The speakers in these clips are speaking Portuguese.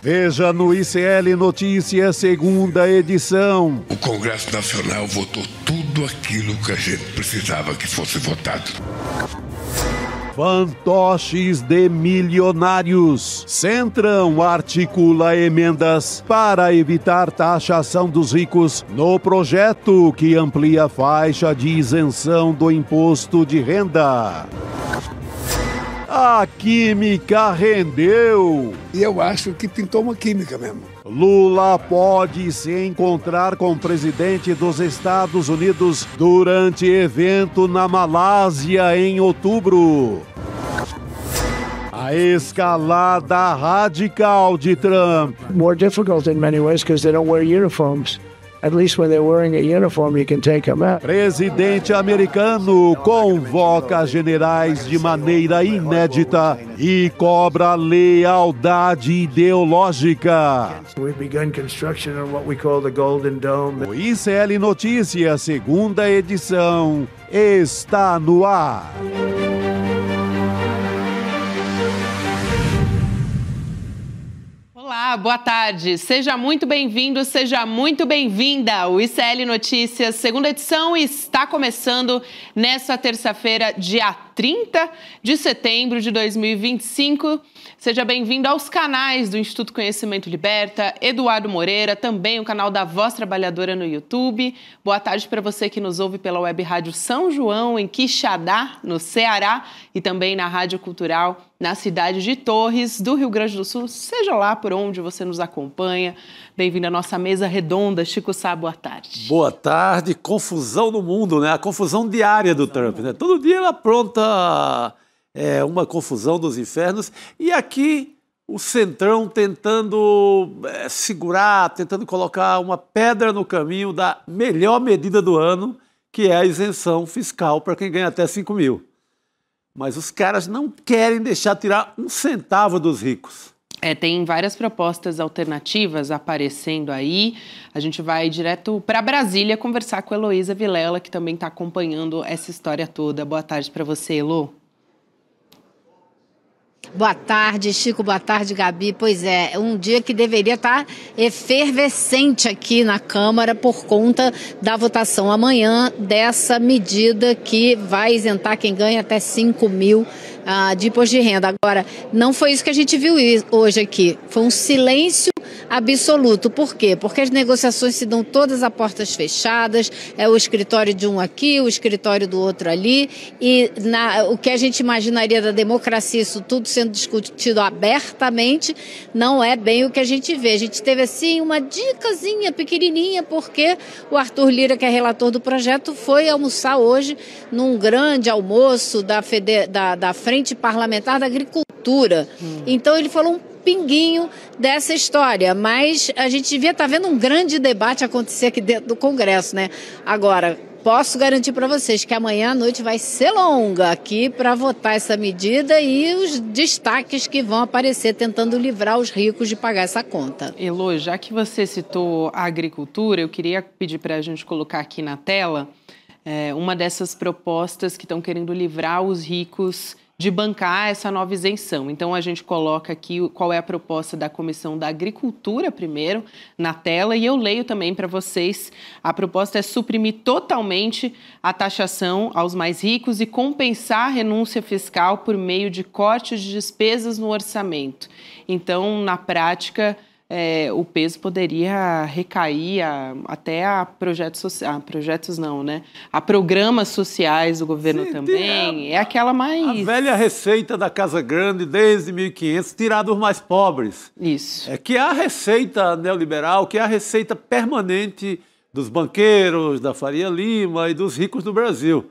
Veja no ICL Notícias, segunda edição. O Congresso Nacional votou tudo aquilo que a gente precisava que fosse votado. Fantoches de milionários. Centrão articula emendas para evitar taxação dos ricos no projeto que amplia a faixa de isenção do imposto de renda. A química rendeu. E eu acho que pintou uma química mesmo. Lula pode se encontrar com o presidente dos Estados Unidos durante evento na Malásia em outubro. A escalada radical de Trump. More difficult in many ways because they don't wear uniforms. At least when they're wearing a uniform, you can take them out. Presidente americano convoca generais de maneira inédita e cobra lealdade ideológica. We've begun construction on what we call the Golden Dome. O ICL Notícias, segunda edição, está no ar. Olá, boa tarde. Seja muito bem-vindo, seja muito bem-vinda. O ICL Notícias, segunda edição, está começando nesta terça-feira, dia 30 de setembro de 2025. Seja bem-vindo aos canais do Instituto Conhecimento Liberta, Eduardo Moreira, também o canal da Voz Trabalhadora no YouTube. Boa tarde para você que nos ouve pela Web Rádio São João, em Quixadá, no Ceará, e também na Rádio Cultural, na cidade de Torres, do Rio Grande do Sul. Seja lá por onde você nos acompanha. Bem-vindo à nossa mesa redonda. Chico Sá, boa tarde. Boa tarde. Confusão no mundo, né? A confusão diária do Trump, né? Todo dia ele apronta uma confusão dos infernos. E aqui o Centrão tentando segurar, tentando colocar uma pedra no caminho da melhor medida do ano, que é a isenção fiscal para quem ganha até 5 mil. Mas os caras não querem deixar tirar um centavo dos ricos. Tem várias propostas alternativas aparecendo aí. A gente vai direto para Brasília conversar com a Heloísa Vilela, que também está acompanhando essa história toda. Boa tarde para você, Elo. Boa tarde, Chico. Boa tarde, Gabi. Pois é, um dia que deveria estar efervescente aqui na Câmara por conta da votação amanhã dessa medida que vai isentar quem ganha até 5 mil de imposto de renda. Agora, não foi isso que a gente viu hoje aqui. Foi um silêncio absoluto. Por quê? Porque as negociações se dão todas a portas fechadas, é o escritório de um aqui, o escritório do outro ali, e o que a gente imaginaria da democracia, isso tudo sendo discutido abertamente, não é bem o que a gente vê. A gente teve, assim, uma dicasinha pequenininha, porque o Arthur Lira, que é relator do projeto, foi almoçar hoje num grande almoço da Frente Parlamentar da Agricultura. Então, ele falou um pinguinho dessa história, mas a gente devia estar vendo um grande debate acontecer aqui dentro do Congresso, né? Agora, posso garantir para vocês que amanhã à noite vai ser longa aqui para votar essa medida e os destaques que vão aparecer tentando livrar os ricos de pagar essa conta. Elo, já que você citou a agricultura, eu queria pedir para a gente colocar aqui na tela uma dessas propostas que estão querendo livrar os ricos de bancar essa nova isenção. Então, a gente coloca aqui qual é a proposta da Comissão da Agricultura, primeiro, na tela, e eu leio também para vocês. A proposta é suprimir totalmente a taxação aos mais ricos e compensar a renúncia fiscal por meio de cortes de despesas no orçamento. Então, na prática, o peso poderia recair até a projetos não, né? A programas sociais do governo. Sim, também. É aquela mais... A velha receita da Casa Grande desde 1500, tirar dos mais pobres. Isso. Que é a receita neoliberal, que é a receita permanente dos banqueiros, da Faria Lima e dos ricos do Brasil.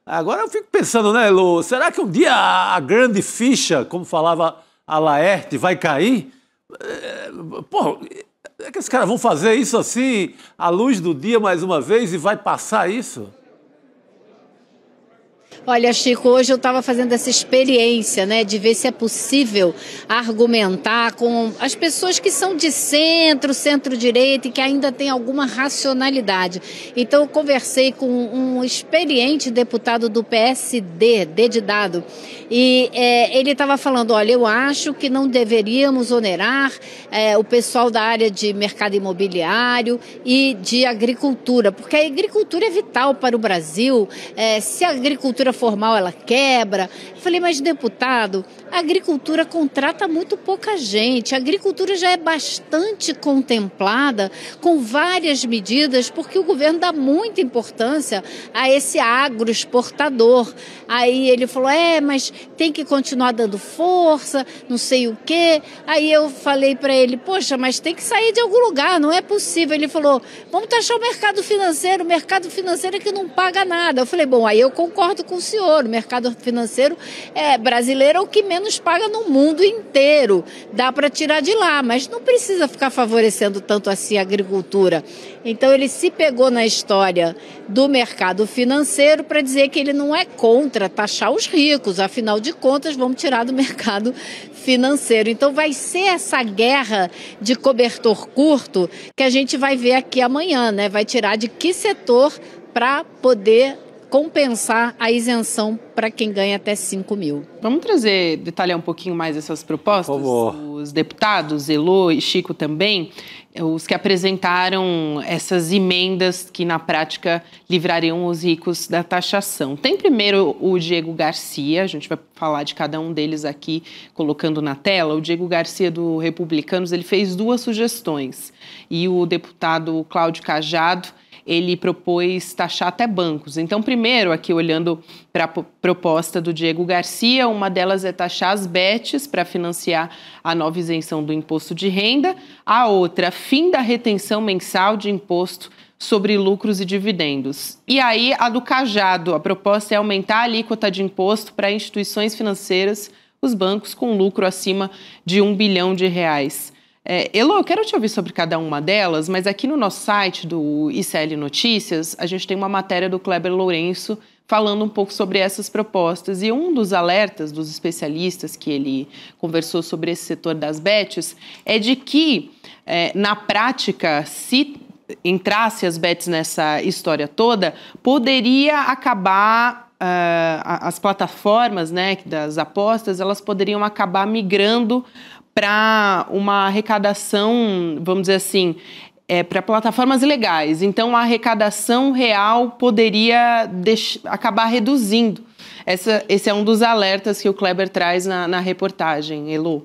Agora eu fico pensando, né, Elô, será que um dia a grande ficha, como falava a Laerte, vai cair? Pô, é que esses caras vão fazer isso assim, à luz do dia mais uma vez, e vai passar isso? Olha, Chico, hoje eu estava fazendo essa experiência, né, de ver se é possível argumentar com as pessoas que são de centro, centro-direita e que ainda têm alguma racionalidade. Então, eu conversei com um experiente deputado do PSD, D de dado, e ele estava falando, olha, eu acho que não deveríamos onerar o pessoal da área de mercado imobiliário e de agricultura, porque a agricultura é vital para o Brasil. Se a agricultura formal ela quebra. Eu falei, mas deputado, a agricultura contrata muito pouca gente, a agricultura já é bastante contemplada com várias medidas, porque o governo dá muita importância a esse agroexportador. Aí ele falou, mas tem que continuar dando força, não sei o quê. Aí eu falei para ele, poxa, mas tem que sair de algum lugar, não é possível. Ele falou, vamos taxar o mercado financeiro é que não paga nada. Eu falei, bom, aí eu concordo com o senhor, o mercado financeiro brasileiro é o que menos paga no mundo inteiro. Dá para tirar de lá, mas não precisa ficar favorecendo tanto assim a agricultura. Então ele se pegou na história do mercado financeiro para dizer que ele não é contra taxar os ricos, afinal de contas vamos tirar do mercado financeiro. Então vai ser essa guerra de cobertor curto que a gente vai ver aqui amanhã, né? Vai tirar de que setor para poder compensar a isenção para quem ganha até 5 mil. Vamos detalhar um pouquinho mais essas propostas? Os deputados, Elô e Chico também, os que apresentaram essas emendas que na prática livrariam os ricos da taxação. Tem primeiro o Diego Garcia, a gente vai falar de cada um deles aqui, colocando na tela. O Diego Garcia do Republicanos, ele fez 2 sugestões e o deputado Cláudio Cajado, ele propôs taxar até bancos. Então, primeiro, aqui olhando para a proposta do Diego Garcia, uma delas é taxar as bets para financiar a nova isenção do imposto de renda. A outra, fim da retenção mensal de imposto sobre lucros e dividendos. E aí, a do Cajado, a proposta é aumentar a alíquota de imposto para instituições financeiras, os bancos com lucro acima de R$1 bilhão. Elô, eu quero te ouvir sobre cada uma delas, mas aqui no nosso site do ICL Notícias, a gente tem uma matéria do Kleber Lourenço falando um pouco sobre essas propostas. E um dos alertas dos especialistas que ele conversou sobre esse setor das bets é de que, na prática, se entrasse as bets nessa história toda, poderia acabar... as plataformas, né, das apostas, elas poderiam acabar migrando para uma arrecadação, vamos dizer assim, para plataformas ilegais. Então, a arrecadação real poderia acabar reduzindo. Esse é um dos alertas que o Kleber traz na reportagem, Elô.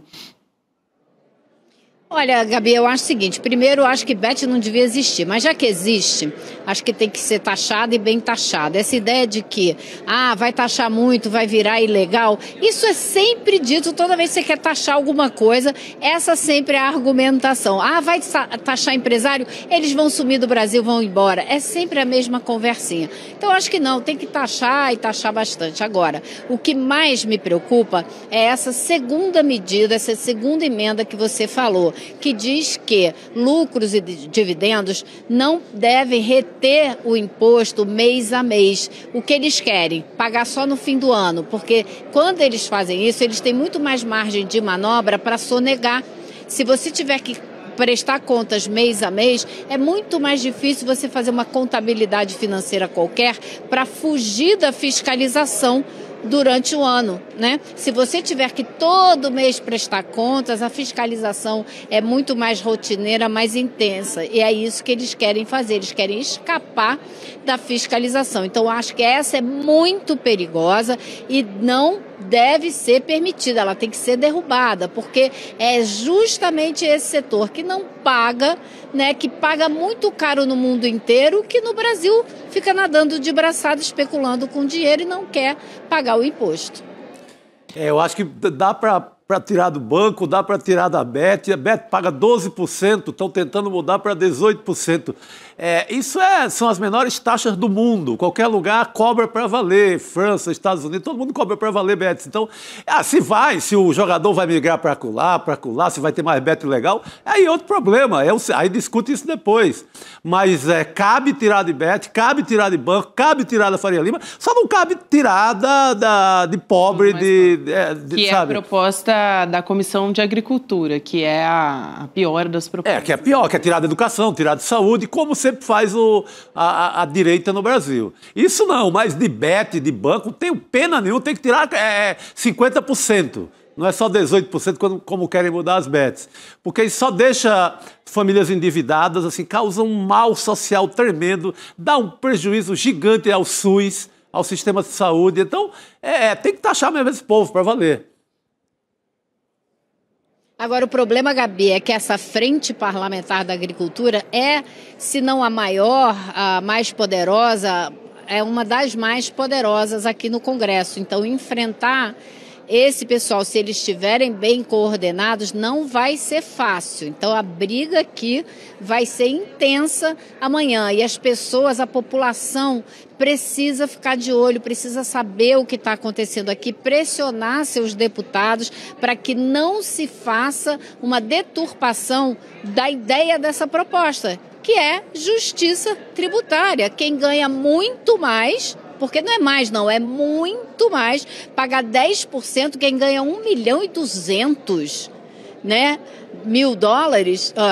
Olha, Gabi, eu acho o seguinte, primeiro eu acho que bet não devia existir, mas já que existe, acho que tem que ser taxado e bem taxado. Essa ideia de que, vai taxar muito, vai virar ilegal, isso é sempre dito toda vez que você quer taxar alguma coisa, essa sempre é a argumentação. Vai taxar empresário, eles vão sumir do Brasil, vão embora. É sempre a mesma conversinha. Então eu acho que não, tem que taxar e taxar bastante. Agora, o que mais me preocupa é essa segunda medida, essa segunda emenda que você falou, que diz que lucros e dividendos não devem reter o imposto mês a mês. O que eles querem? Pagar só no fim do ano, porque quando eles fazem isso, eles têm muito mais margem de manobra para sonegar. Se você tiver que prestar contas mês a mês, é muito mais difícil você fazer uma contabilidade financeira qualquer para fugir da fiscalização durante o ano, né? Se você tiver que todo mês prestar contas, a fiscalização é muito mais rotineira, mais intensa. E é isso que eles querem fazer, eles querem escapar da fiscalização. Então, acho que essa é muito perigosa e não deve ser permitida, ela tem que ser derrubada, porque é justamente esse setor que não paga, né, que paga muito caro no mundo inteiro, que no Brasil fica nadando de braçada, especulando com dinheiro e não quer pagar o imposto. Eu acho que dá para para tirar do banco, dá para tirar da Bet. A Bet paga 12%, estão tentando mudar para 18%. São as menores taxas do mundo. Qualquer lugar cobra para valer. França, Estados Unidos, todo mundo cobra para valer Bet. Então, se o jogador vai migrar para colar, se vai ter mais Bet legal, aí é outro problema. Aí discute isso depois. Mas cabe tirar de Bet, cabe tirar de banco, cabe tirar da Faria Lima, só não cabe tirar de pobre, que é a proposta da Comissão de Agricultura, que é a pior das propostas. Que é a pior, que é tirar da educação, tirar de saúde, como sempre faz a direita no Brasil. Isso não, mas de Bet, de banco, não tem pena nenhuma, tem que tirar 50%. Não é só 18% como querem mudar as bets. Porque isso só deixa famílias endividadas, assim, causa um mal social tremendo, dá um prejuízo gigante ao SUS, ao sistema de saúde. Então, tem que taxar mesmo esse povo para valer. Agora, o problema, Gabi, é que essa frente parlamentar da agricultura se não a maior, a mais poderosa, é uma das mais poderosas aqui no Congresso. Então, enfrentar esse pessoal, se eles estiverem bem coordenados, não vai ser fácil. Então, a briga aqui vai ser intensa amanhã. E as pessoas, a população, precisa ficar de olho, precisa saber o que está acontecendo aqui, pressionar seus deputados para que não se faça uma deturpação da ideia dessa proposta, que é justiça tributária. Quem ganha muito mais, porque não é mais não, é muito mais, pagar 10% quem ganha 1.200.000, né,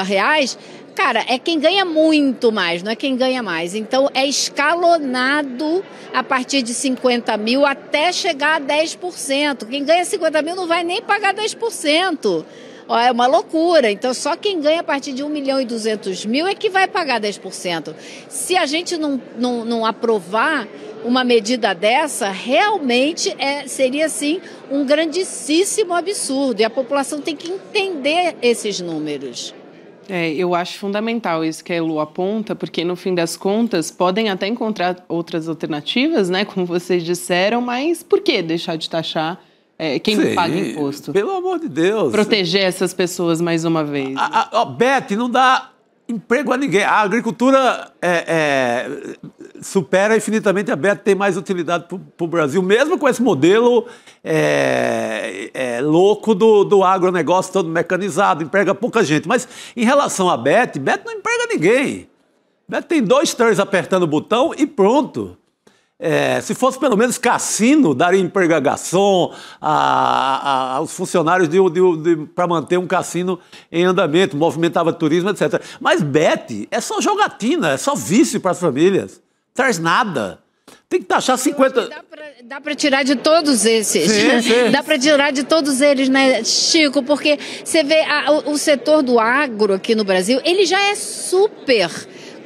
reais, cara, é quem ganha muito mais, não é quem ganha mais. Então, é escalonado a partir de 50 mil até chegar a 10%. Quem ganha 50 mil não vai nem pagar 10%. É uma loucura. Então, só quem ganha a partir de 1.200.000 é que vai pagar 10%. Se a gente não aprovar uma medida dessa, realmente seria, sim, um grandíssimo absurdo. E a população tem que entender esses números. Eu acho fundamental isso que a Elu aponta, porque, no fim das contas, podem até encontrar outras alternativas, né, como vocês disseram, mas por que deixar de taxar quem não paga imposto? Pelo amor de Deus. Proteger essas pessoas mais uma vez. A Bet não dá emprego a ninguém. A agricultura supera infinitamente a Bet, tem mais utilidade para o Brasil, mesmo com esse modelo louco do agronegócio todo mecanizado, emprega pouca gente. Mas em relação à Bet não emprega ninguém. Bet tem 2, 3 apertando o botão e pronto. Se fosse pelo menos cassino, daria emprego a garçom, aos funcionários para manter um cassino em andamento, movimentava turismo, etc. Mas Bet é só jogatina, é só vício para as famílias. Traz nada. Tem que taxar 50... Dá para tirar de todos esses. Sim. Dá para tirar de todos eles, né, Chico? Porque você vê o setor do agro aqui no Brasil, ele já é super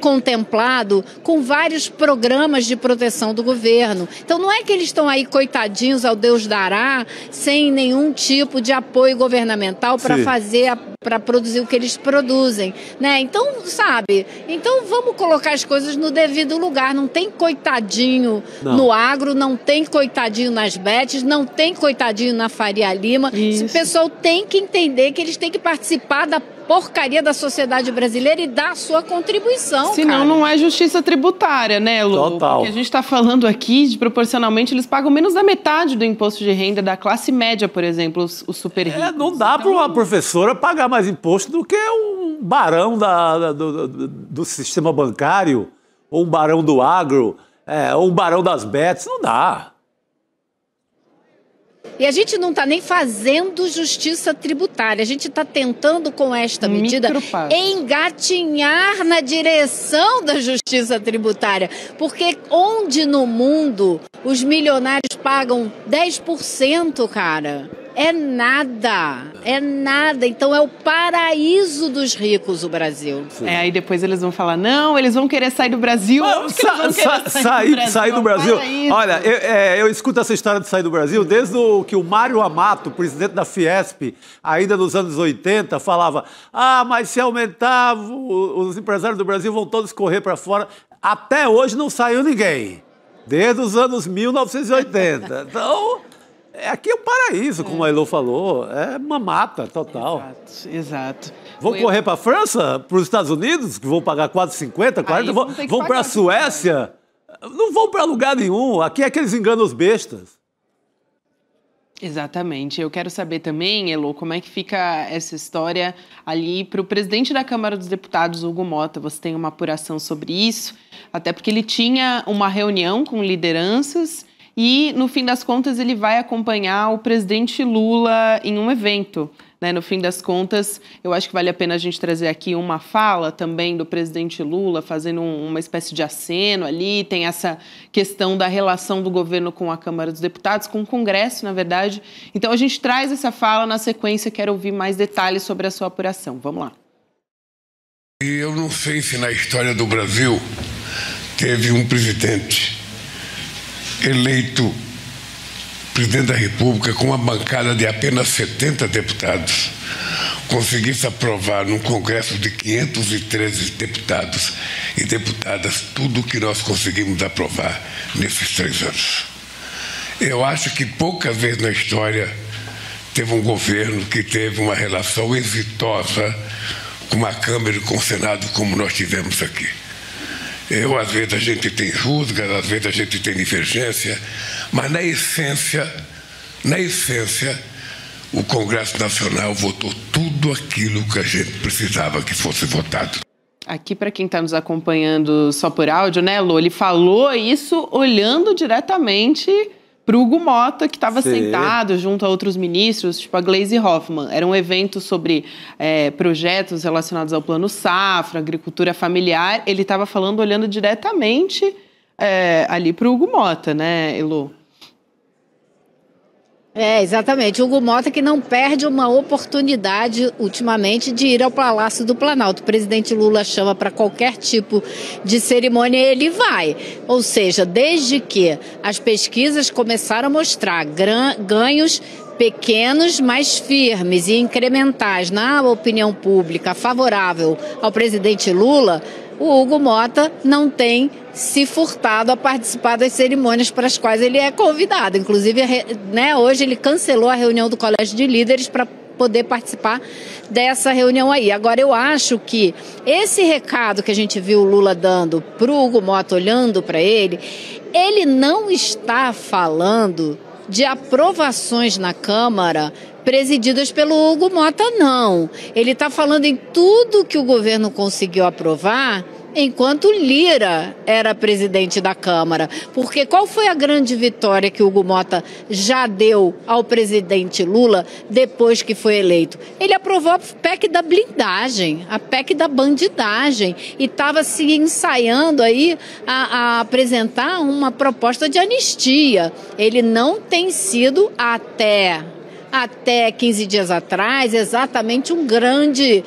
contemplado com vários programas de proteção do governo. Então não é que eles estão aí coitadinhos ao Deus dará, sem nenhum tipo de apoio governamental para produzir o que eles produzem, né? Então, sabe? Então vamos colocar as coisas no devido lugar. Não tem coitadinho no agro, não tem coitadinho nas bets, não tem coitadinho na Faria Lima. O pessoal tem que entender que eles têm que participar da porcaria da sociedade brasileira e dar a sua contribuição. Senão não é justiça tributária, né, Lu? Total. Porque a gente está falando aqui de, proporcionalmente, eles pagam menos da metade do imposto de renda da classe média, por exemplo, os super ricos. Não dá para uma professora pagar mais imposto do que um barão do sistema bancário, ou um barão do agro, ou um barão das bets. Não dá. E a gente não está nem fazendo justiça tributária. A gente está tentando, com esta medida, engatinhar na direção da justiça tributária. Porque onde no mundo os milionários pagam 10%, cara? É nada. Então é o paraíso dos ricos o Brasil. Aí depois eles vão falar, não, eles vão querer sair do Brasil. Sair do Brasil. Olha, eu escuto essa história de sair do Brasil desde que o Mário Amato, presidente da Fiesp, ainda nos anos 80, falava, mas se aumentar, os empresários do Brasil vão todos correr para fora. Até hoje não saiu ninguém. Desde os anos 1980. Então... Aqui é um paraíso, como a Elô falou. É uma mata total. Exato. Vão correr para a França, para os Estados Unidos, que vão pagar 4,50, 40, vão para a Suécia. Não vão para lugar nenhum. Aqui é que eles enganam os bestas. Exatamente. Eu quero saber também, Elô, como é que fica essa história ali para o presidente da Câmara dos Deputados, Hugo Motta. Você tem uma apuração sobre isso? Até porque ele tinha uma reunião com lideranças e, no fim das contas, ele vai acompanhar o presidente Lula em um evento. No fim das contas, eu acho que vale a pena a gente trazer aqui uma fala também do presidente Lula, fazendo uma espécie de aceno ali. Tem essa questão da relação do governo com a Câmara dos Deputados, com o Congresso, na verdade. Então, a gente traz essa fala na sequência. Quero ouvir mais detalhes sobre a sua apuração. Vamos lá. E eu não sei se na história do Brasil teve um presidente eleito presidente da República com uma bancada de apenas 70 deputados conseguisse aprovar num congresso de 513 deputados e deputadas tudo o que nós conseguimos aprovar nesses 3 anos. Eu acho que poucas vezes na história teve um governo que teve uma relação exitosa com a Câmara e com o Senado como nós tivemos aqui. Às vezes a gente tem rusgas, às vezes a gente tem divergência, mas na essência, o Congresso Nacional votou tudo aquilo que a gente precisava que fosse votado. Aqui, para quem está nos acompanhando só por áudio, né, Lô? Ele falou isso olhando diretamente para o Hugo Motta, que estava sentado junto a outros ministros, tipo a Gleisi Hoffmann. Era um evento sobre projetos relacionados ao Plano Safra, agricultura familiar. Ele estava falando olhando diretamente ali para o Hugo Motta, né, Elô? Exatamente. O Hugo Motta que não perde uma oportunidade ultimamente de ir ao Palácio do Planalto. O presidente Lula chama para qualquer tipo de cerimônia e ele vai. Ou seja, desde que as pesquisas começaram a mostrar ganhos pequenos, mas firmes e incrementais na opinião pública favorável ao presidente Lula, o Hugo Motta não tem se furtado a participar das cerimônias para as quais ele é convidado. Inclusive, hoje ele cancelou a reunião do Colégio de Líderes para poder participar dessa reunião aí. Agora, eu acho que esse recado que a gente viu o Lula dando para o Hugo Motta, olhando para ele não está falando de aprovações na Câmara presididas pelo Hugo Motta, não. Ele está falando em tudo que o governo conseguiu aprovar enquanto Lira era presidente da Câmara. Porque qual foi a grande vitória que o Hugo Motta já deu ao presidente Lula depois que foi eleito? Ele aprovou a PEC da blindagem, a PEC da bandidagem, e estava se ensaiando aí a apresentar uma proposta de anistia. Ele não tem sido até 15 dias atrás, exatamente um grande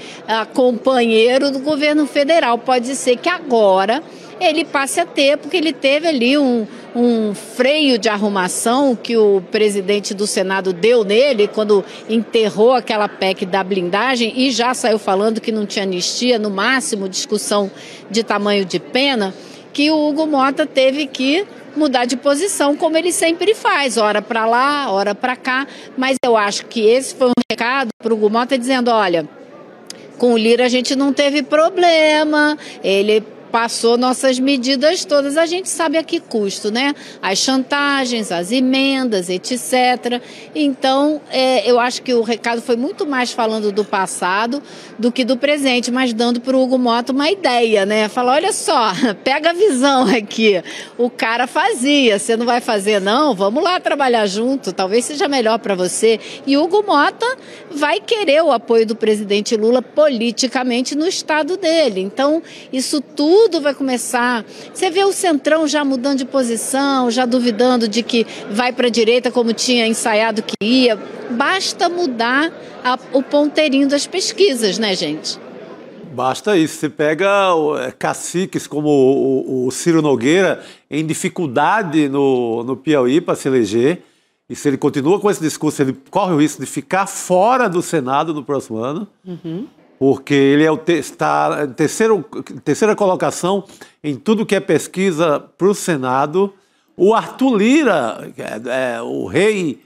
companheiro do governo federal. Pode ser que agora ele passe a ter, porque ele teve ali um freio de arrumação que o presidente do Senado deu nele quando enterrou aquela PEC da blindagem e já saiu falando que não tinha anistia, no máximo discussão de tamanho de pena, que o Hugo Motta teve que mudar de posição, como ele sempre faz, hora para lá, hora para cá. Mas eu acho que esse foi um recado para o Hugo Motta dizendo, olha, com o Lira a gente não teve problema, ele passou nossas medidas todas, a gente sabe a que custo, né? As chantagens, as emendas, etc. Então, eu acho que o recado foi muito mais falando do passado do que do presente, mas dando para o Hugo Motta uma ideia, né? Falar, olha só, pega a visão aqui. O cara fazia, você não vai fazer não? Vamos lá trabalhar junto, talvez seja melhor para você. E o Hugo Motta vai querer o apoio do presidente Lula politicamente no estado dele. Então, isso tudo vai começar. Você vê o Centrão já mudando de posição, já duvidando de que vai para a direita como tinha ensaiado que ia. Basta mudar o ponteirinho das pesquisas, né, gente? Basta isso. Você pega caciques como o Ciro Nogueira em dificuldade no Piauí para se eleger. E se ele continua com esse discurso, ele corre o risco de ficar fora do Senado no próximo ano. Uhum. Porque ele está em terceira colocação em tudo que é pesquisa para o Senado. O Arthur Lira, o rei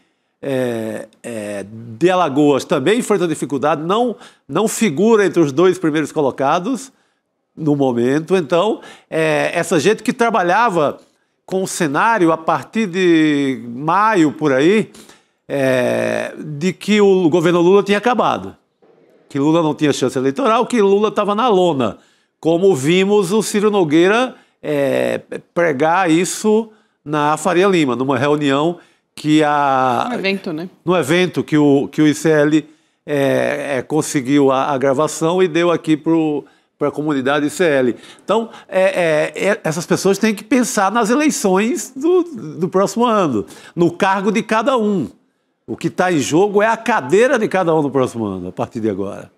de Alagoas também enfrenta dificuldade, não figura entre os 2 primeiros colocados no momento. Então, essa gente que trabalhava com o cenário a partir de maio, por aí, de que o governo Lula tinha acabado, que Lula não tinha chance eleitoral, que Lula estava na lona, como vimos o Ciro Nogueira pregar isso na Faria Lima, numa reunião que Um evento, né? No evento que o ICL conseguiu a gravação e deu aqui para a comunidade ICL. Então, essas pessoas têm que pensar nas eleições do próximo ano, no cargo de cada um. O que está em jogo é a cadeira de cada um no próximo ano, a partir de agora.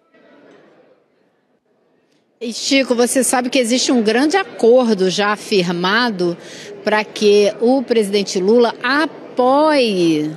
E Chico, você sabe que existe um grande acordo já firmado para que o presidente Lula apoie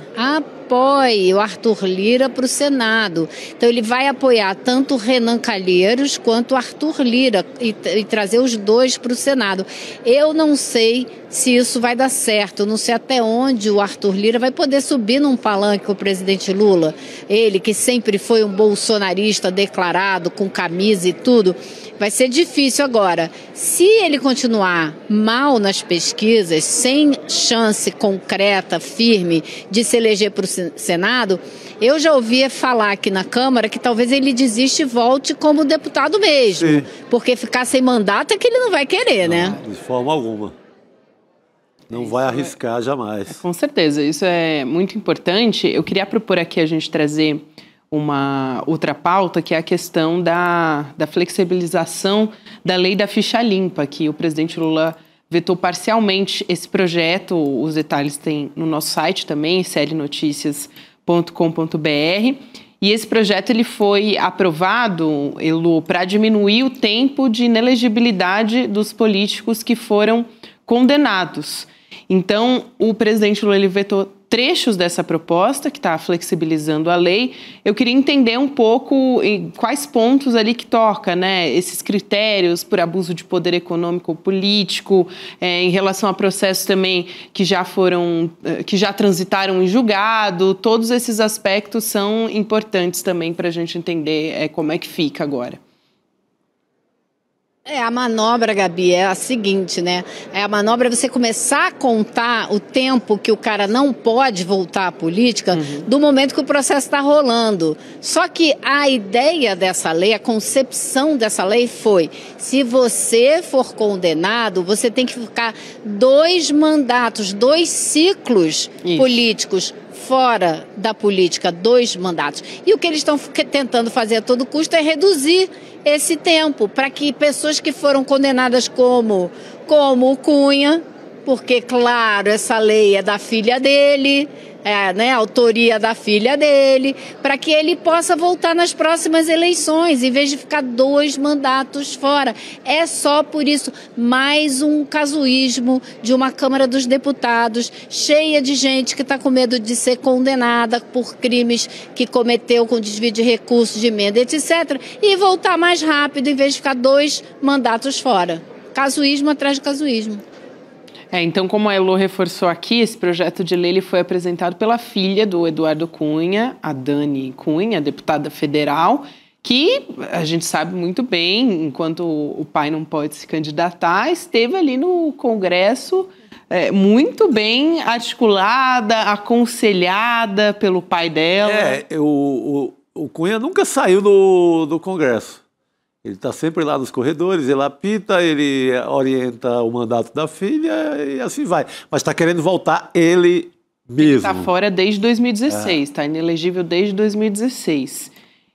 o Arthur Lira para o Senado. Então ele vai apoiar tanto o Renan Calheiros quanto o Arthur Lira e trazer os 2 para o Senado. Eu não sei se isso vai dar certo, eu não sei até onde o Arthur Lira vai poder subir num palanque com o presidente Lula. Ele que sempre foi um bolsonarista declarado, com camisa e tudo. Vai ser difícil agora. Se ele continuar mal nas pesquisas, sem chance concreta, firme, de se eleger para o Senado, eu já ouvi falar aqui na Câmara que talvez ele desista e volte como deputado mesmo. Sim. Porque ficar sem mandato é que ele não vai querer, né? De forma alguma. Não vai arriscar jamais. Com certeza, isso é muito importante. Eu queria propor aqui a gente trazer uma outra pauta, que é a questão da flexibilização da lei da ficha limpa, que o presidente Lula vetou parcialmente esse projeto. Os detalhes tem no nosso site também, clnoticias.com.br. E esse projeto ele foi aprovado, Elu, para diminuir o tempo de inelegibilidade dos políticos que foram condenados. Então, o presidente Lula ele vetou trechos dessa proposta, que está flexibilizando a lei. Eu queria entender um pouco em quais pontos ali que toca, né? Esses critérios por abuso de poder econômico ou político, em relação a processos também que já transitaram em julgado. Todos esses aspectos são importantes também para a gente entender como é que fica agora. A manobra, Gabi, é a seguinte, né? A manobra é você começar a contar o tempo que o cara não pode voltar à política do momento que o processo está rolando. Só que a ideia dessa lei, a concepção dessa lei foi: se você for condenado, você tem que ficar 2 mandatos, 2 ciclos políticos fora da política, 2 mandatos. E o que eles estão tentando fazer a todo custo é reduzir esse tempo, para que pessoas que foram condenadas como o Cunha, porque, claro, essa lei é da filha dele, né, autoria da filha dele, para que ele possa voltar nas próximas eleições, em vez de ficar 2 mandatos fora. É só por isso mais um casuísmo de uma Câmara dos Deputados cheia de gente que está com medo de ser condenada por crimes que cometeu com desvio de recursos, de emenda, etc. E voltar mais rápido, em vez de ficar 2 mandatos fora. Casuísmo atrás de casuísmo. Então, como a Elo reforçou aqui, esse projeto de lei ele foi apresentado pela filha do Eduardo Cunha, a Dani Cunha, deputada federal, que a gente sabe muito bem, enquanto o pai não pode se candidatar, esteve ali no Congresso muito bem articulada, aconselhada pelo pai dela. O Cunha nunca saiu do Congresso. Ele está sempre lá nos corredores, ele apita, ele orienta o mandato da filha e assim vai. Mas está querendo voltar ele mesmo. Está fora desde 2016, está inelegível desde 2016.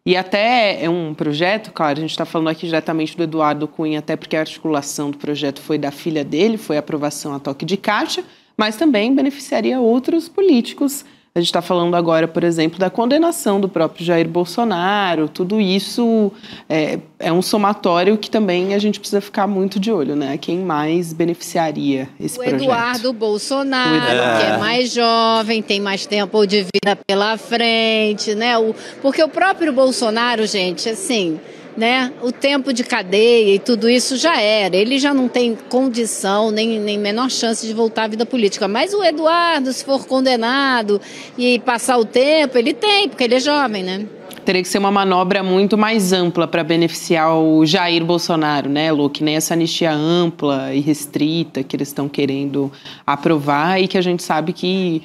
E até é um projeto, claro, a gente está falando aqui diretamente do Eduardo Cunha, até porque a articulação do projeto foi da filha dele, foi aprovação a toque de caixa, mas também beneficiaria outros políticos. A gente está falando agora, por exemplo, da condenação do próprio Jair Bolsonaro. Tudo isso é um somatório que também a gente precisa ficar muito de olho, né? Quem mais beneficiaria esse projeto? O Eduardo Bolsonaro, que é mais jovem, tem mais tempo de vida pela frente, né? Porque o próprio Bolsonaro, gente, assim, né? O tempo de cadeia e tudo isso já era. Ele já não tem condição, nem menor chance de voltar à vida política. Mas o Eduardo, se for condenado e passar o tempo, ele tem, porque ele é jovem, né? Teria que ser uma manobra muito mais ampla para beneficiar o Jair Bolsonaro, né, Lu? Que nem essa anistia ampla e restrita que eles estão querendo aprovar e que a gente sabe que...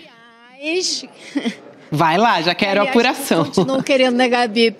Vai lá, já quero apuração. Continuo querendo, né, Gabi?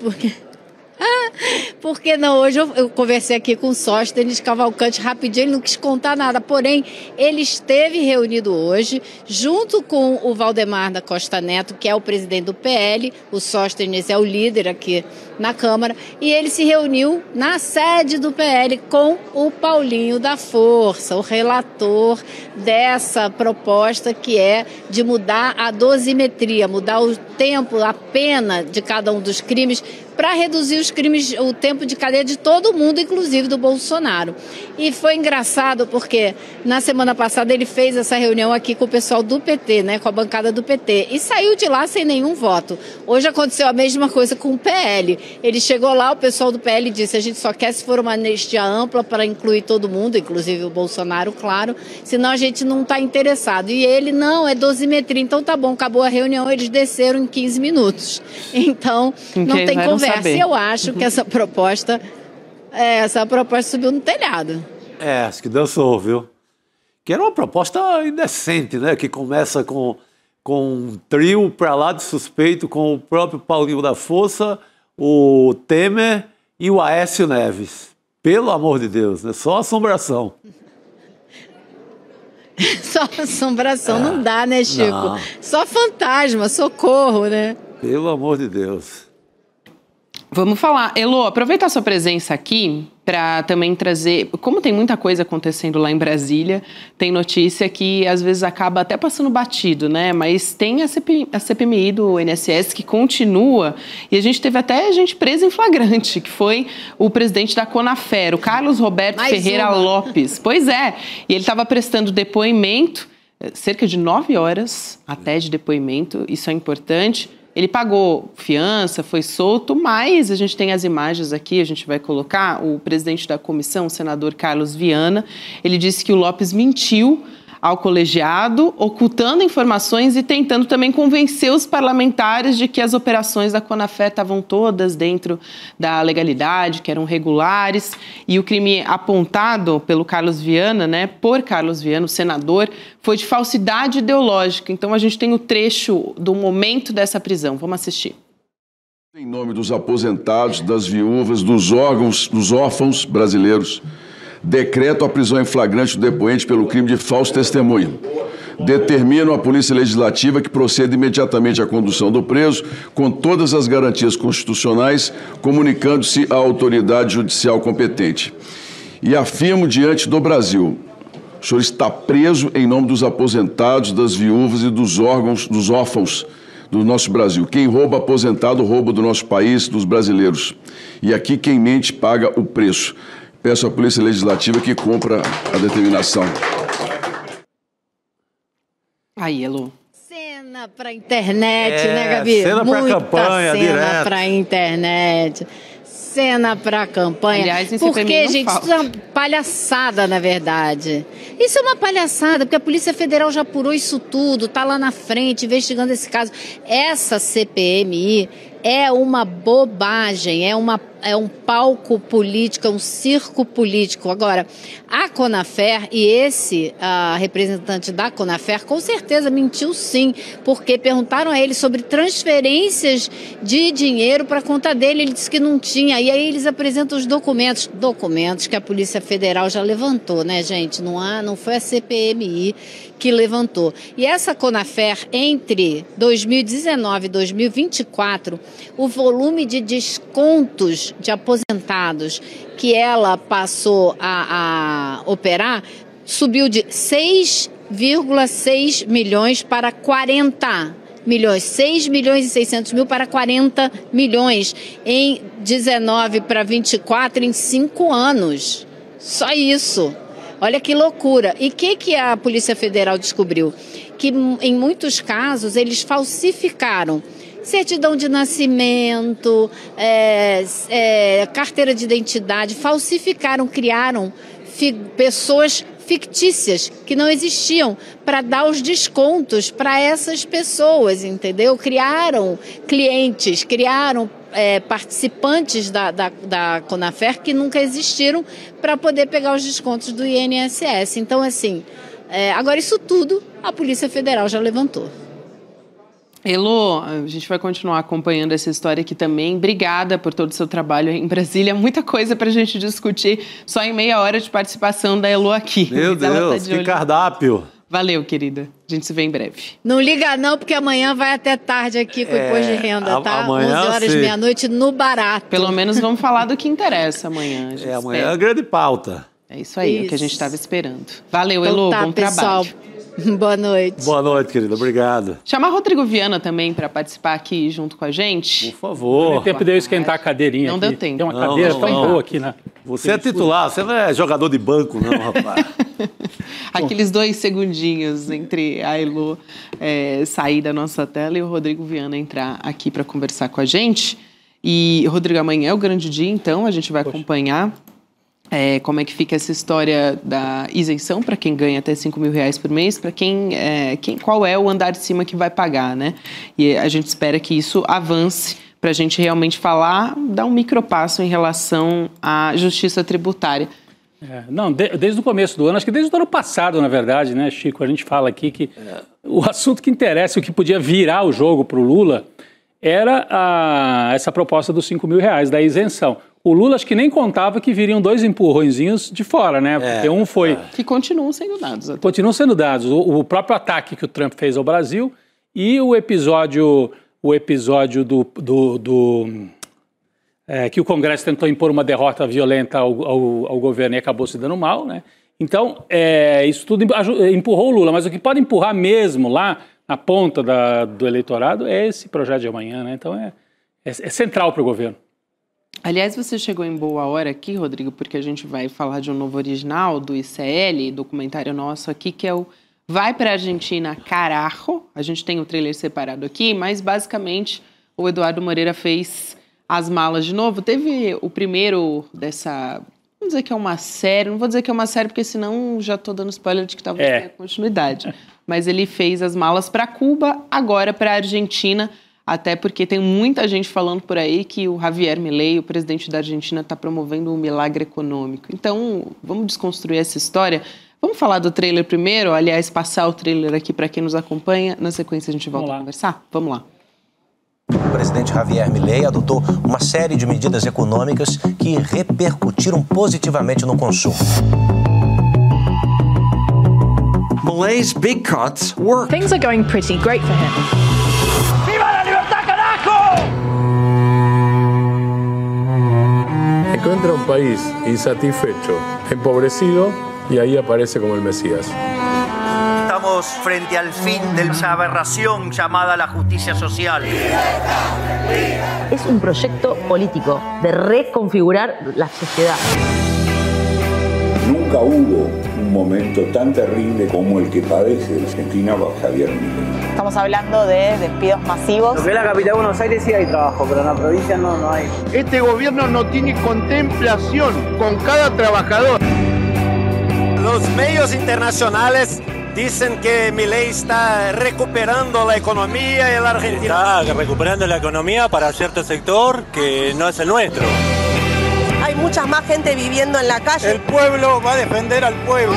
Porque não, hoje eu conversei aqui com o Sóstenes Cavalcante rapidinho, ele não quis contar nada, porém ele esteve reunido hoje junto com o Valdemar da Costa Neto, que é o presidente do PL, o Sóstenes é o líder aqui na Câmara, e ele se reuniu na sede do PL com o Paulinho da Força, o relator dessa proposta que é de mudar a dosimetria, mudar o tempo, a pena de cada um dos crimes, para reduzir os crimes, o tempo de cadeia de todo mundo, inclusive do Bolsonaro. E foi engraçado porque na semana passada ele fez essa reunião aqui com o pessoal do PT, né, com a bancada do PT, e saiu de lá sem nenhum voto. Hoje aconteceu a mesma coisa com o PL. Ele chegou lá, o pessoal do PL disse, a gente só quer se for uma anistia ampla para incluir todo mundo, inclusive o Bolsonaro, claro, senão a gente não está interessado. E ele, não, é dosimetria, então tá bom, acabou a reunião, eles desceram em 15 minutos. Então, não tem conversa. Eu acho que essa proposta subiu no telhado. Acho que dançou, viu? Que era uma proposta indecente, né? Que começa com um trio para lá de suspeito, com o próprio Paulinho da Força, o Temer e o Aécio Neves. Pelo amor de Deus, né? Só assombração. Só assombração, não dá, né, Chico? Não. Só fantasma, socorro, né? Pelo amor de Deus. Vamos falar. Elô, aproveita a sua presença aqui para também trazer... Como tem muita coisa acontecendo lá em Brasília, tem notícia que às vezes acaba até passando batido, né? Mas tem a CPMI do INSS que continua e a gente teve até gente presa em flagrante, que foi o presidente da Conafer, o Carlos Roberto Ferreira Lopes. Pois é, e ele estava prestando depoimento, cerca de 9 horas até de depoimento, isso é importante. Ele pagou fiança, foi solto, mas a gente tem as imagens aqui, a gente vai colocar. O presidente da comissão, o senador Carlos Viana, ele disse que o Lopes mentiu ao colegiado, ocultando informações e tentando também convencer os parlamentares de que as operações da Conafer estavam todas dentro da legalidade, que eram regulares. E o crime apontado pelo Carlos Viana, né, por Carlos Viana, o senador, foi de falsidade ideológica. Então a gente tem o trecho do momento dessa prisão. Vamos assistir. Em nome dos aposentados, das viúvas, dos órfãos brasileiros, decreto a prisão em flagrante do depoente pelo crime de falso testemunho. Determino à Polícia Legislativa que proceda imediatamente à condução do preso, com todas as garantias constitucionais, comunicando-se à autoridade judicial competente. E afirmo diante do Brasil: o senhor está preso em nome dos aposentados, das viúvas e dos órfãos do nosso Brasil. Quem rouba aposentado, rouba do nosso país, dos brasileiros. E aqui quem mente paga o preço. Peço à Polícia Legislativa que cumpra a determinação. Aí, Elô. Cena pra internet, né, Gabi? Cena pra campanha, cena pra internet. Cena pra campanha. Aliás, em porque, CPMI não gente, falta. isso é uma palhaçada, na verdade. Isso é uma palhaçada, porque a Polícia Federal já apurou isso tudo, tá lá na frente, investigando esse caso. Essa CPMI é uma bobagem, é um palco político, é um circo político. Agora, a Conafer e esse representante da Conafer com certeza mentiu sim, porque perguntaram a ele sobre transferências de dinheiro para a conta dele, ele disse que não tinha, e aí eles apresentam os documentos que a Polícia Federal já levantou, né, gente? Não foi a CPMI que levantou. E essa Conafer, entre 2019 e 2024, o volume de descontos de aposentados que ela passou a operar subiu de 6,6 milhões para 40 milhões. 6 milhões e 600 mil para 40 milhões em 19 para 24 em 5 anos. Só isso. Olha que loucura. E o que a Polícia Federal descobriu? Que em muitos casos eles falsificaram certidão de nascimento, carteira de identidade, falsificaram, criaram pessoas fictícias que não existiam para dar os descontos para essas pessoas, entendeu? Criaram clientes, criaram participantes da Conafer que nunca existiram para poder pegar os descontos do INSS. Então, assim, agora isso tudo a Polícia Federal já levantou. Elô, a gente vai continuar acompanhando essa história aqui também. Obrigada por todo o seu trabalho em Brasília. Muita coisa para a gente discutir só em meia hora de participação da Elô aqui. Meu Deus, que cardápio. Valeu, querida. A gente se vê em breve. Não liga não, porque amanhã vai até tarde aqui com o Imposto de Renda, tá? Amanhã, 11 horas, meia-noite, no barato. Pelo menos vamos falar do que interessa amanhã. Amanhã é a grande pauta. É isso aí, o que a gente estava esperando. Valeu, Elô, bom trabalho. Boa noite. Boa noite, querida. Obrigado. Chamar Rodrigo Viana também para participar aqui junto com a gente. Por favor. Não deu tempo de eu esquentar a cadeirinha Não aqui. deu tempo. Tem uma cadeira tão boa aqui, né? Você é titular, você não é jogador de banco, não, rapaz. Aqueles 2 segundinhos entre a Elô sair da nossa tela e o Rodrigo Viana entrar aqui para conversar com a gente. E, Rodrigo, amanhã é o grande dia, então a gente vai acompanhar como é que fica essa história da isenção para quem ganha até R$5.000 por mês, para qual é o andar de cima que vai pagar, né? E a gente espera que isso avance para a gente realmente dar um micropasso em relação à justiça tributária. Desde o começo do ano, acho que desde o ano passado, na verdade, né, Chico? A gente fala aqui que o assunto que interessa, o que podia virar o jogo para o Lula, era essa proposta dos R$5.000, da isenção. O Lula acho que nem contava que viriam 2 empurrõezinhos de fora, né? Porque um foi... Que continuam sendo dados. Até. Continuam sendo dados. O próprio ataque que o Trump fez ao Brasil e o episódio que o Congresso tentou impor uma derrota violenta ao governo e acabou se dando mal, né? Então, isso tudo empurrou o Lula. Mas o que pode empurrar mesmo lá na ponta do eleitorado é esse projeto de amanhã, né? Então, é central para o governo. Aliás, você chegou em boa hora aqui, Rodrigo, porque a gente vai falar de um novo original do ICL, documentário nosso aqui, que é o Vai para a Argentina, Carajo. A gente tem o trailer separado aqui, mas basicamente o Eduardo Moreira fez as malas de novo. Teve o primeiro dessa... Vamos dizer que é uma série, não vou dizer que é uma série, porque senão já estou dando spoiler de que talvez tenha continuidade. Mas ele fez as malas para Cuba, agora para a Argentina, até porque tem muita gente falando por aí que o Javier Milei, o presidente da Argentina, está promovendo um milagre econômico. Então, vamos desconstruir essa história. Vamos falar do trailer primeiro, aliás, passar o trailer aqui para quem nos acompanha. Na sequência, a gente volta a conversar. Vamos lá. O presidente Javier Milei adotou uma série de medidas econômicas que repercutiram positivamente no consumo. Milei's big cuts work. Things are going pretty great for him. Encuentra un país insatisfecho, empobrecido, y ahí aparece como el Mesías. Estamos frente al fin de esa aberración llamada la justicia social. Es un proyecto político de reconfigurar la sociedad. Nunca hubo un momento tan terrible como el que padece la Argentina bajo Javier Milei. Estamos hablando de despidos masivos. Lo que es la capital de Buenos Aires sí hay trabajo, pero en la provincia no hay. Este gobierno no tiene contemplación con cada trabajador. Los medios internacionales dicen que Milei está recuperando la economía en la Argentina. Está recuperando la economía para cierto sector que no es el nuestro. Hay mucha más gente viviendo en la calle. El pueblo va a defender al pueblo.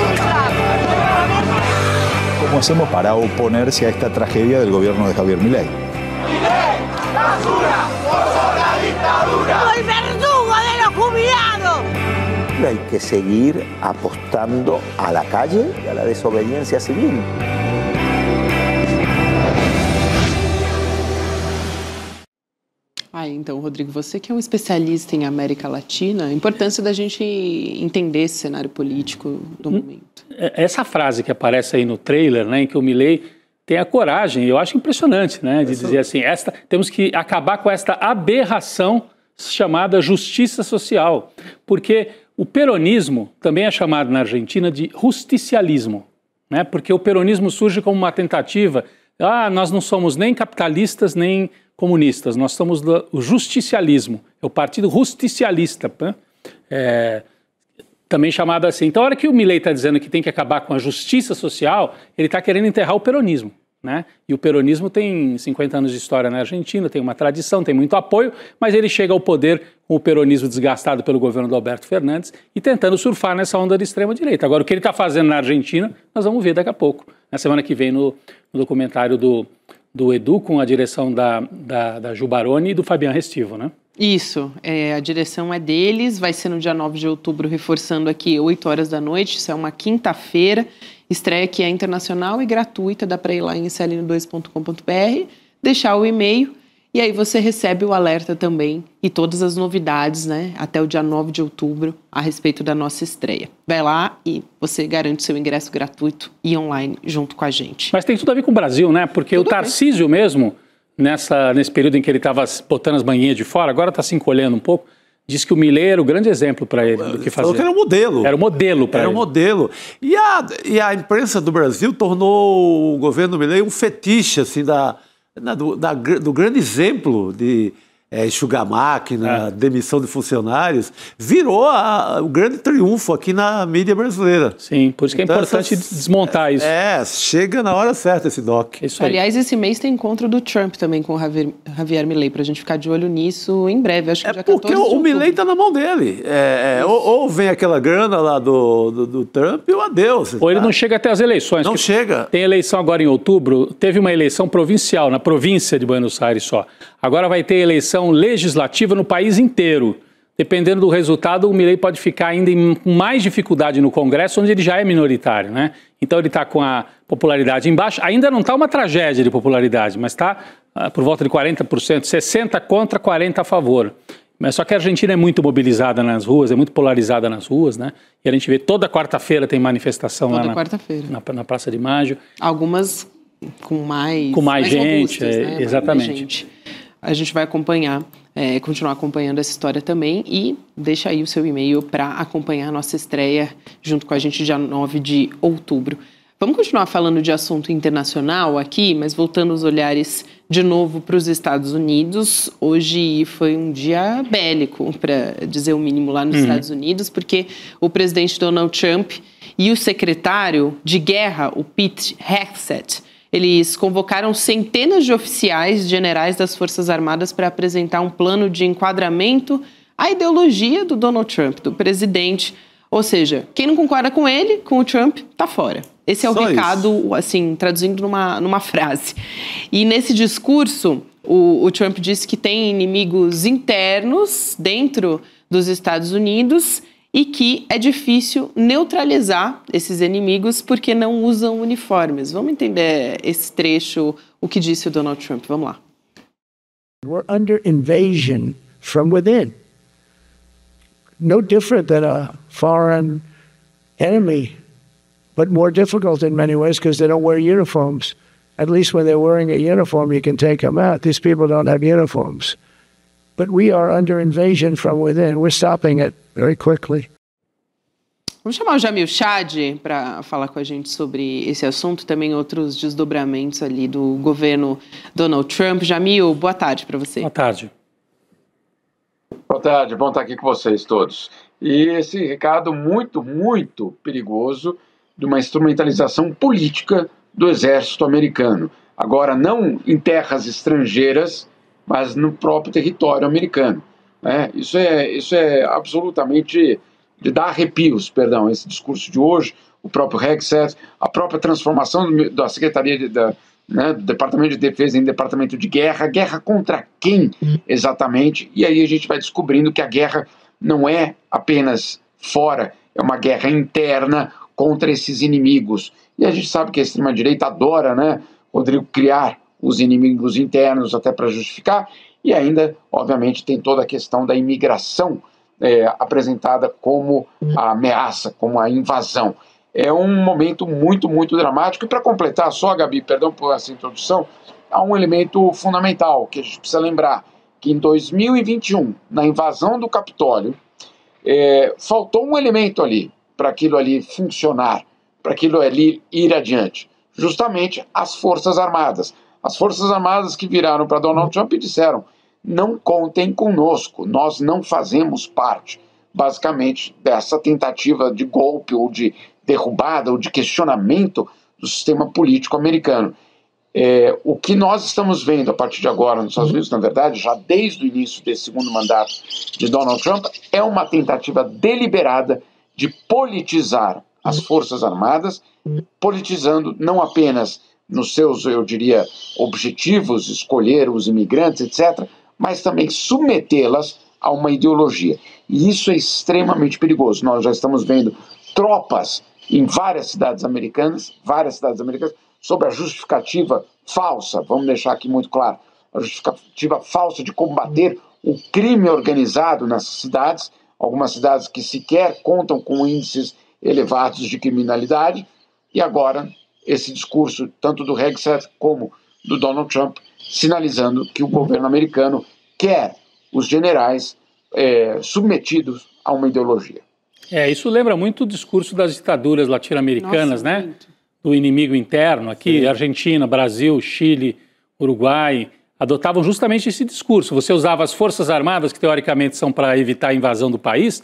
¿Cómo hacemos para oponerse a esta tragedia del gobierno de Javier Milei? ¡Milei, basura, por la dictadura! ¡Soy verdugo de los jubilados! Hay que seguir apostando a la calle y a la desobediencia civil. Então, Rodrigo, você que é um especialista em América Latina, a importância da gente entender esse cenário político do momento. Essa frase que aparece aí no trailer, né, em que o Milei tem a coragem, eu acho impressionante, né, de dizer assim, temos que acabar com esta aberração chamada justiça social, porque o peronismo também é chamado na Argentina de justicialismo, né, porque o peronismo surge como uma tentativa, nós não somos nem capitalistas, nem comunistas, nós somos do justicialismo, é o partido justicialista, né? Também chamado assim. Então, a hora que o Milei está dizendo que tem que acabar com a justiça social, ele está querendo enterrar o peronismo, né? E o peronismo tem 50 anos de história na Argentina, tem uma tradição, tem muito apoio, mas ele chega ao poder com o peronismo desgastado pelo governo do Alberto Fernandes e tentando surfar nessa onda de extrema-direita. Agora, o que ele está fazendo na Argentina, nós vamos ver daqui a pouco, na semana que vem, no documentário do Edu, com a direção da Ju Baroni e do Fabian Restivo, né? Isso, a direção é deles, vai ser no dia 9 de outubro, reforçando aqui, 8 horas da noite, isso é uma quinta-feira, estreia que é internacional e gratuita, dá para ir lá em sln2.com.br, deixar o e-mail, e aí você recebe o alerta também e todas as novidades, né, até o dia 9 de outubro, a respeito da nossa estreia. Vai lá e você garante seu ingresso gratuito e online junto com a gente. Mas tem tudo a ver com o Brasil, né, porque tudo o Tarcísio mesmo... Nesse período em que ele estava botando as manguinhas de fora, agora está se encolhendo um pouco, disse que o Milei era o grande exemplo para ele do que fazer. Falou que era um modelo. Era um modelo para ele. Era um modelo. E a imprensa do Brasil tornou o governo Milei um fetiche assim, do grande exemplo de enxugar máquina, demissão de funcionários, virou o grande triunfo aqui na mídia brasileira. Sim, por isso que é importante desmontar isso. Chega na hora certa esse doc. Isso aí. Aliás, esse mês tem encontro do Trump também com o Javier Milei, pra gente ficar de olho nisso em breve. Acho que já porque o Milei tá na mão dele. Ou vem aquela grana lá do Trump ou adeus. Ou ele não chega até as eleições. Não chega. Tem eleição agora em outubro, teve uma eleição provincial, na província de Buenos Aires só. Agora vai ter eleição legislativa no país inteiro. Dependendo do resultado, o Milei pode ficar ainda com mais dificuldade no Congresso, onde ele já é minoritário, né? Então ele está com a popularidade embaixo. Ainda não está uma tragédia de popularidade, mas está por volta de 40%, 60% contra 40% a favor. Mas só que a Argentina é muito mobilizada nas ruas, é muito polarizada nas ruas, né? E a gente vê toda quarta-feira tem manifestação lá na Praça de Maio. Algumas com mais gente, robustas, né? Exatamente. Mais gente. A gente vai acompanhar, continuar acompanhando essa história também e deixa aí o seu e-mail para acompanhar a nossa estreia junto com a gente dia 9 de outubro. Vamos continuar falando de assunto internacional aqui, mas voltando os olhares de novo para os Estados Unidos. Hoje foi um dia bélico, para dizer o mínimo, lá nos Estados Unidos, porque o presidente Donald Trump e o secretário de guerra, o Pete Hegseth, eles convocaram centenas de oficiais generais das Forças Armadas para apresentar um plano de enquadramento à ideologia do Donald Trump, do presidente. Ou seja, quem não concorda com ele, com o Trump, tá fora. Esse é o recado, assim, traduzindo numa frase. E nesse discurso, o Trump disse que tem inimigos internos dentro dos Estados Unidos e que é difícil neutralizar esses inimigos porque não usam uniformes. Vamos entender esse trecho, o que disse o Donald Trump. Vamos lá. We're under invasion from within. No different than a foreign enemy, but more difficult in many ways because they don't wear uniforms. At least when they're wearing a uniform, you can take them out. These people don't have uniforms. But we are under invasion from within. We're stopping it very quickly. Vamos chamar o Jamil Chad para falar com a gente sobre esse assunto, também outros desdobramentos ali do governo Donald Trump. Jamil, boa tarde para você. Boa tarde. Boa tarde, bom estar aqui com vocês todos. E esse recado muito, muito perigoso de uma instrumentalização política do exército americano. Agora, não em terras estrangeiras, mas no próprio território americano. Isso é absolutamente de dar arrepios, esse discurso de hoje, o próprio Hegseth, a própria transformação da Secretaria do Departamento de Defesa em Departamento de Guerra. Guerra contra quem exatamente? E aí a gente vai descobrindo que a guerra não é apenas fora, é uma guerra interna contra esses inimigos. E a gente sabe que a extrema-direita adora, Rodrigo, criar os inimigos internos até para justificar, e ainda, obviamente, tem toda a questão da imigração apresentada como a ameaça, como a invasão. É um momento muito, muito dramático, e para completar só, Gabi, perdão por essa introdução, há um elemento fundamental que a gente precisa lembrar, que em 2021, na invasão do Capitólio, faltou um elemento ali, para aquilo ali funcionar, para aquilo ali ir adiante, justamente as Forças Armadas. As Forças Armadas que viraram para Donald Trump e disseram: não contem conosco, nós não fazemos parte, basicamente, dessa tentativa de golpe ou de derrubada ou de questionamento do sistema político americano. O que nós estamos vendo a partir de agora nos Estados Unidos, na verdade, já desde o início desse segundo mandato de Donald Trump, é uma tentativa deliberada de politizar as Forças Armadas, politizando não apenas nos seus, eu diria, objetivos, escolher os imigrantes, etc., mas também submetê-las a uma ideologia. E isso é extremamente perigoso. Nós já estamos vendo tropas em várias cidades americanas, sob a justificativa falsa, vamos deixar aqui muito claro, a justificativa falsa de combater o crime organizado nessas cidades, algumas cidades que sequer contam com índices elevados de criminalidade, e agora esse discurso, tanto do Hegseth como do Donald Trump, sinalizando que o governo americano quer os generais submetidos a uma ideologia. Isso lembra muito o discurso das ditaduras latino-americanas, né? Muito. Do inimigo interno, aqui, Argentina, Brasil, Chile, Uruguai, adotavam justamente esse discurso. Você usava as Forças Armadas, que teoricamente são para evitar a invasão do país,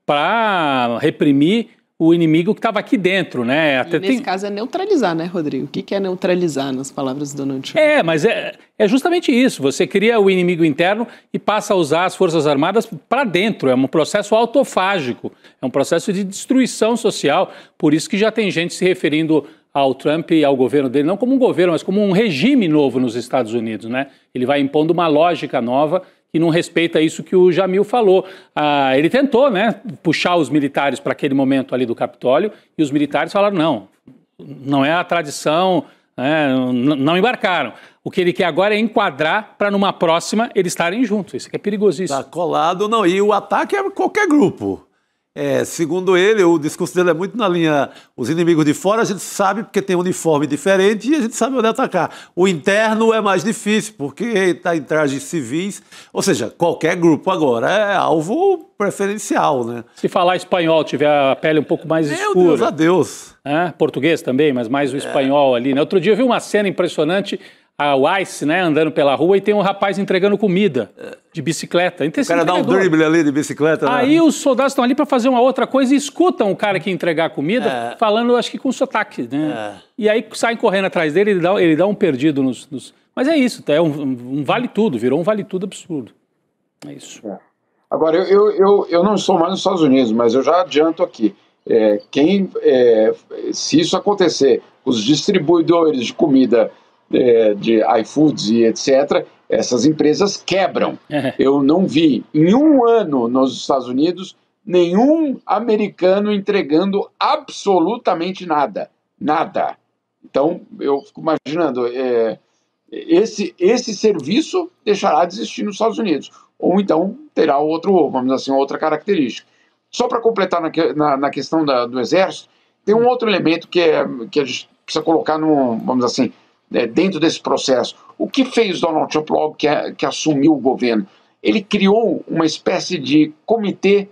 para reprimir o inimigo que estava aqui dentro, né? Até nesse caso é neutralizar, né, Rodrigo? O que é neutralizar, nas palavras do Donald Trump? Mas é justamente isso. Você cria o inimigo interno e passa a usar as Forças Armadas para dentro. É um processo autofágico, é um processo de destruição social. Por isso que já tem gente se referindo ao Trump e ao governo dele, não como um governo, mas como um regime novo nos Estados Unidos, né? Ele vai impondo uma lógica nova que não respeita isso que o Jamil falou. Ele tentou, né, puxar os militares para aquele momento ali do Capitólio, e os militares falaram: não é a tradição, não embarcaram. O que ele quer agora é enquadrar para numa próxima eles estarem juntos. Isso que é perigosíssimo. Está colado, não. E o ataque é qualquer grupo. Segundo ele, o discurso dele é muito na linha, os inimigos de fora a gente sabe porque tem um uniforme diferente e a gente sabe onde atacar. O interno é mais difícil porque está em trajes civis, ou seja, qualquer grupo agora é alvo preferencial, né? Se falar espanhol, tiver a pele um pouco mais escura. Meu Deus a Deus. Português também, mas mais o espanhol ali, né? Outro dia eu vi uma cena impressionante, o ICE, né, andando pela rua e tem um rapaz entregando comida de bicicleta. O cara dá um drible ali de bicicleta. Aí os soldados estão ali para fazer uma outra coisa e escutam o cara que entregar a comida falando, acho que com sotaque, né? E aí saem correndo atrás dele, ele dá um perdido nos... Mas é isso, é um vale-tudo, virou um vale-tudo absurdo. É isso. Agora, eu não estou mais nos Estados Unidos, mas eu já adianto aqui. Se isso acontecer, os distribuidores de comida de iFoods e etc., essas empresas quebram. Eu não vi em um ano nos Estados Unidos nenhum americano entregando absolutamente nada. Nada. Então, eu fico imaginando, esse serviço deixará de existir nos Estados Unidos. Ou então terá vamos dizer assim, outra característica. Só para completar na questão do Exército, tem um outro elemento que a gente precisa colocar vamos dizer assim, dentro desse processo. O que fez Donald Trump logo que assumiu o governo? Ele criou uma espécie de comitê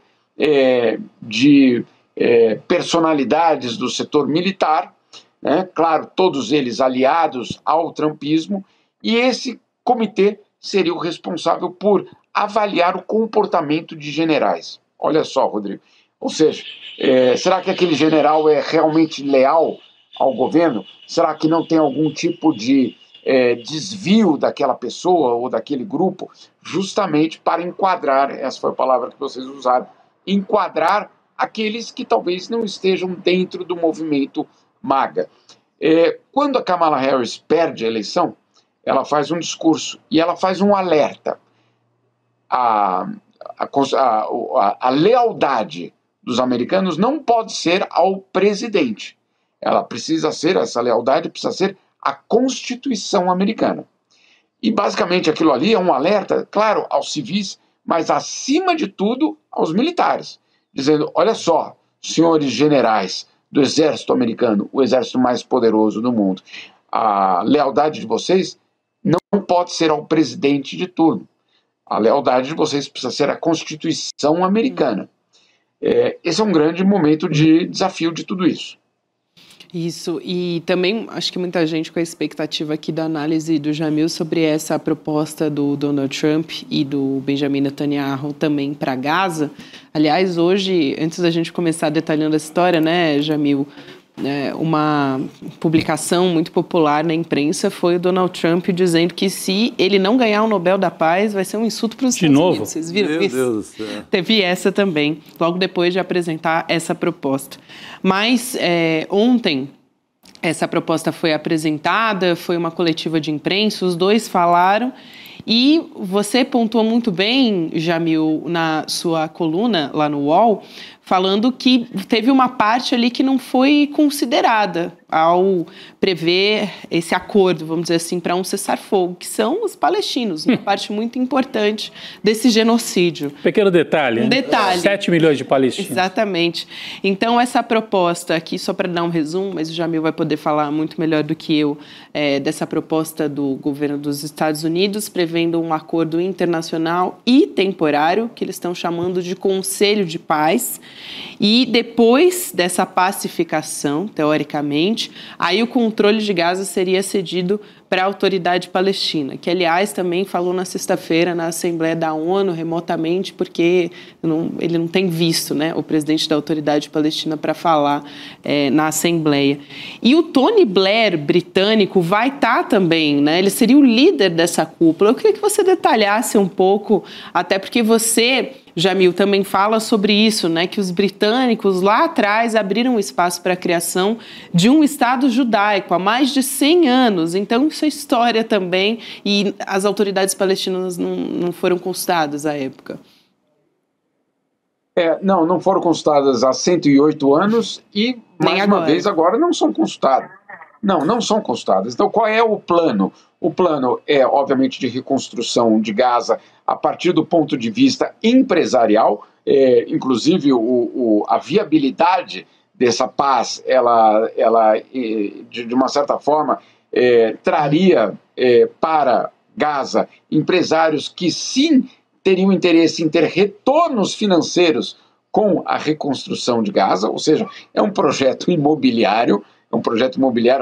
de personalidades do setor militar, né? Claro, todos eles aliados ao trumpismo, e esse comitê seria o responsável por avaliar o comportamento de generais. Olha só, Rodrigo. Ou seja, será que aquele general é realmente leal ao governo? Será que não tem algum tipo de desvio daquela pessoa ou daquele grupo, justamente para enquadrar, essa foi a palavra que vocês usaram, enquadrar aqueles que talvez não estejam dentro do movimento MAGA. Quando a Kamala Harris perde a eleição, ela faz um discurso e ela faz um alerta. A lealdade dos americanos não pode ser ao presidente. Essa lealdade precisa ser à Constituição americana. E basicamente aquilo ali é um alerta, claro, aos civis, mas acima de tudo aos militares, dizendo: olha só, senhores generais do exército americano, o exército mais poderoso do mundo, a lealdade de vocês não pode ser ao presidente de turno. A lealdade de vocês precisa ser à Constituição americana. Esse é um grande momento de desafio de tudo isso. Isso, e também acho que muita gente com a expectativa aqui da análise do Jamil sobre essa proposta do Donald Trump e do Benjamin Netanyahu também para Gaza. Aliás, hoje, antes da gente começar detalhando a história, né, Jamil, uma publicação muito popular na imprensa foi o Donald Trump dizendo que se ele não ganhar o Nobel da Paz, vai ser um insulto para os Estados Unidos. Vocês viram isso? Meu Deus do céu. Teve essa também, logo depois de apresentar essa proposta. Mas ontem essa proposta foi apresentada, foi uma coletiva de imprensa, os dois falaram. E você pontuou muito bem, Jamil, na sua coluna lá no UOL, falando que teve uma parte ali que não foi considerada ao prever esse acordo, vamos dizer assim, para um cessar-fogo, que são os palestinos, uma parte muito importante desse genocídio. Pequeno detalhe. Um detalhe. 7 milhões de palestinos. Exatamente. Então, essa proposta aqui, só para dar um resumo, mas o Jamil vai poder falar muito melhor do que eu, dessa proposta do governo dos Estados Unidos, prevendo um acordo internacional e temporário, que eles estão chamando de Conselho de Paz. E depois dessa pacificação, teoricamente, aí o controle de Gaza seria cedido para a autoridade palestina, que, aliás, também falou na sexta-feira na Assembleia da ONU, remotamente, porque ele não tem visto, né, o presidente da autoridade palestina para falar na Assembleia. E o Tony Blair, britânico, vai estar também, né, ele seria o líder dessa cúpula. Eu queria que você detalhasse um pouco, até porque você, Jamil, também fala sobre isso, né, que os britânicos lá atrás abriram espaço para a criação de um Estado judaico há mais de 100 anos. Então, isso é história também, e as autoridades palestinas não foram consultadas à época. Não foram consultadas há 108 anos e, mais uma vez, agora não são consultadas. Não são consultadas. Então, qual é o plano? O plano é, obviamente, de reconstrução de Gaza a partir do ponto de vista empresarial, inclusive a viabilidade dessa paz, ela de uma certa forma, traria para Gaza empresários que sim teriam interesse em ter retornos financeiros com a reconstrução de Gaza, ou seja, é um projeto imobiliário,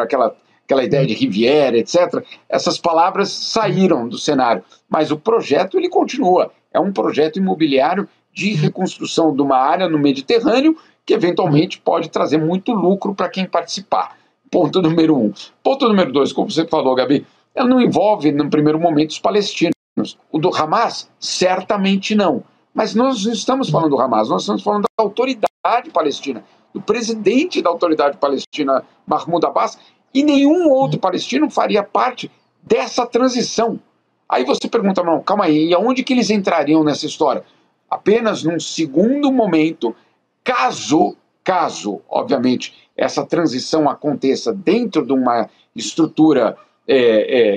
aquela ideia de Riviera, etc. Essas palavras saíram do cenário, mas o projeto ele continua, é um projeto imobiliário de reconstrução de uma área no Mediterrâneo que eventualmente pode trazer muito lucro para quem participar. Ponto número 1. Ponto número 2, como você falou, Gabi, ela não envolve, no primeiro momento, os palestinos. O do Hamas, certamente não. Mas nós não estamos falando do Hamas, nós estamos falando da autoridade palestina, do presidente da autoridade palestina, Mahmoud Abbas, e nenhum outro palestino faria parte dessa transição. Aí você pergunta, não, calma aí, e aonde que eles entrariam nessa história? Apenas num segundo momento, caso, obviamente, essa transição aconteça dentro de uma estrutura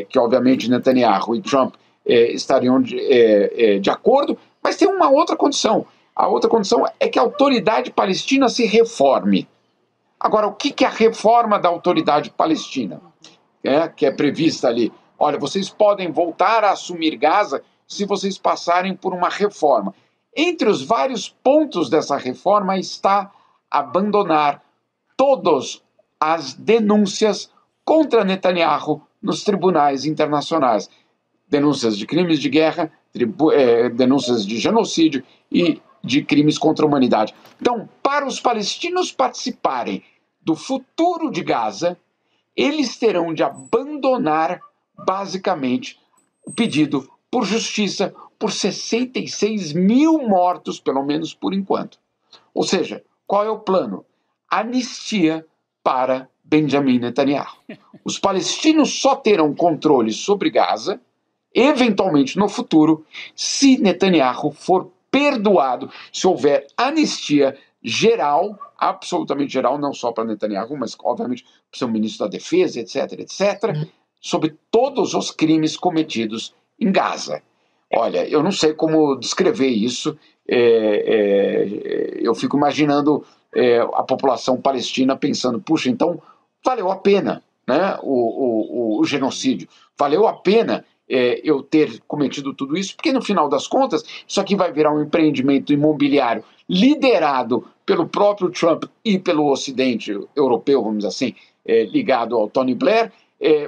que, obviamente, Netanyahu e Trump estariam de acordo, mas tem uma outra condição. A outra condição é que a autoridade palestina se reforme. Agora, o que é a reforma da autoridade palestina? Que é prevista ali. Olha, vocês podem voltar a assumir Gaza se vocês passarem por uma reforma. Entre os vários pontos dessa reforma está abandonar todas as denúncias contra Netanyahu nos tribunais internacionais. Denúncias de crimes de guerra, denúncias de genocídio e de crimes contra a humanidade. Então, para os palestinos participarem do futuro de Gaza, eles terão de abandonar, basicamente, o pedido por justiça por 66 mil mortos, pelo menos por enquanto. Ou seja, qual é o plano? Anistia para Benjamin Netanyahu. Os palestinos só terão controle sobre Gaza, eventualmente no futuro, se Netanyahu for perdoado, se houver anistia geral, absolutamente geral, não só para Netanyahu, mas obviamente para o seu ministro da Defesa, etc., sobre todos os crimes cometidos em Gaza. Olha, eu não sei como descrever isso, eu fico imaginando a população palestina pensando, puxa, então valeu a pena, né, o genocídio, valeu a pena eu ter cometido tudo isso, porque no final das contas, isso aqui vai virar um empreendimento imobiliário liderado pelo próprio Trump e pelo Ocidente europeu, vamos dizer assim, ligado ao Tony Blair,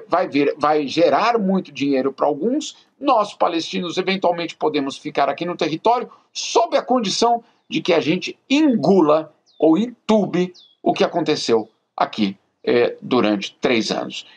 vai gerar muito dinheiro para alguns. Nós, palestinos, eventualmente podemos ficar aqui no território sob a condição de que a gente engula ou entube o que aconteceu aqui durante 3 anos.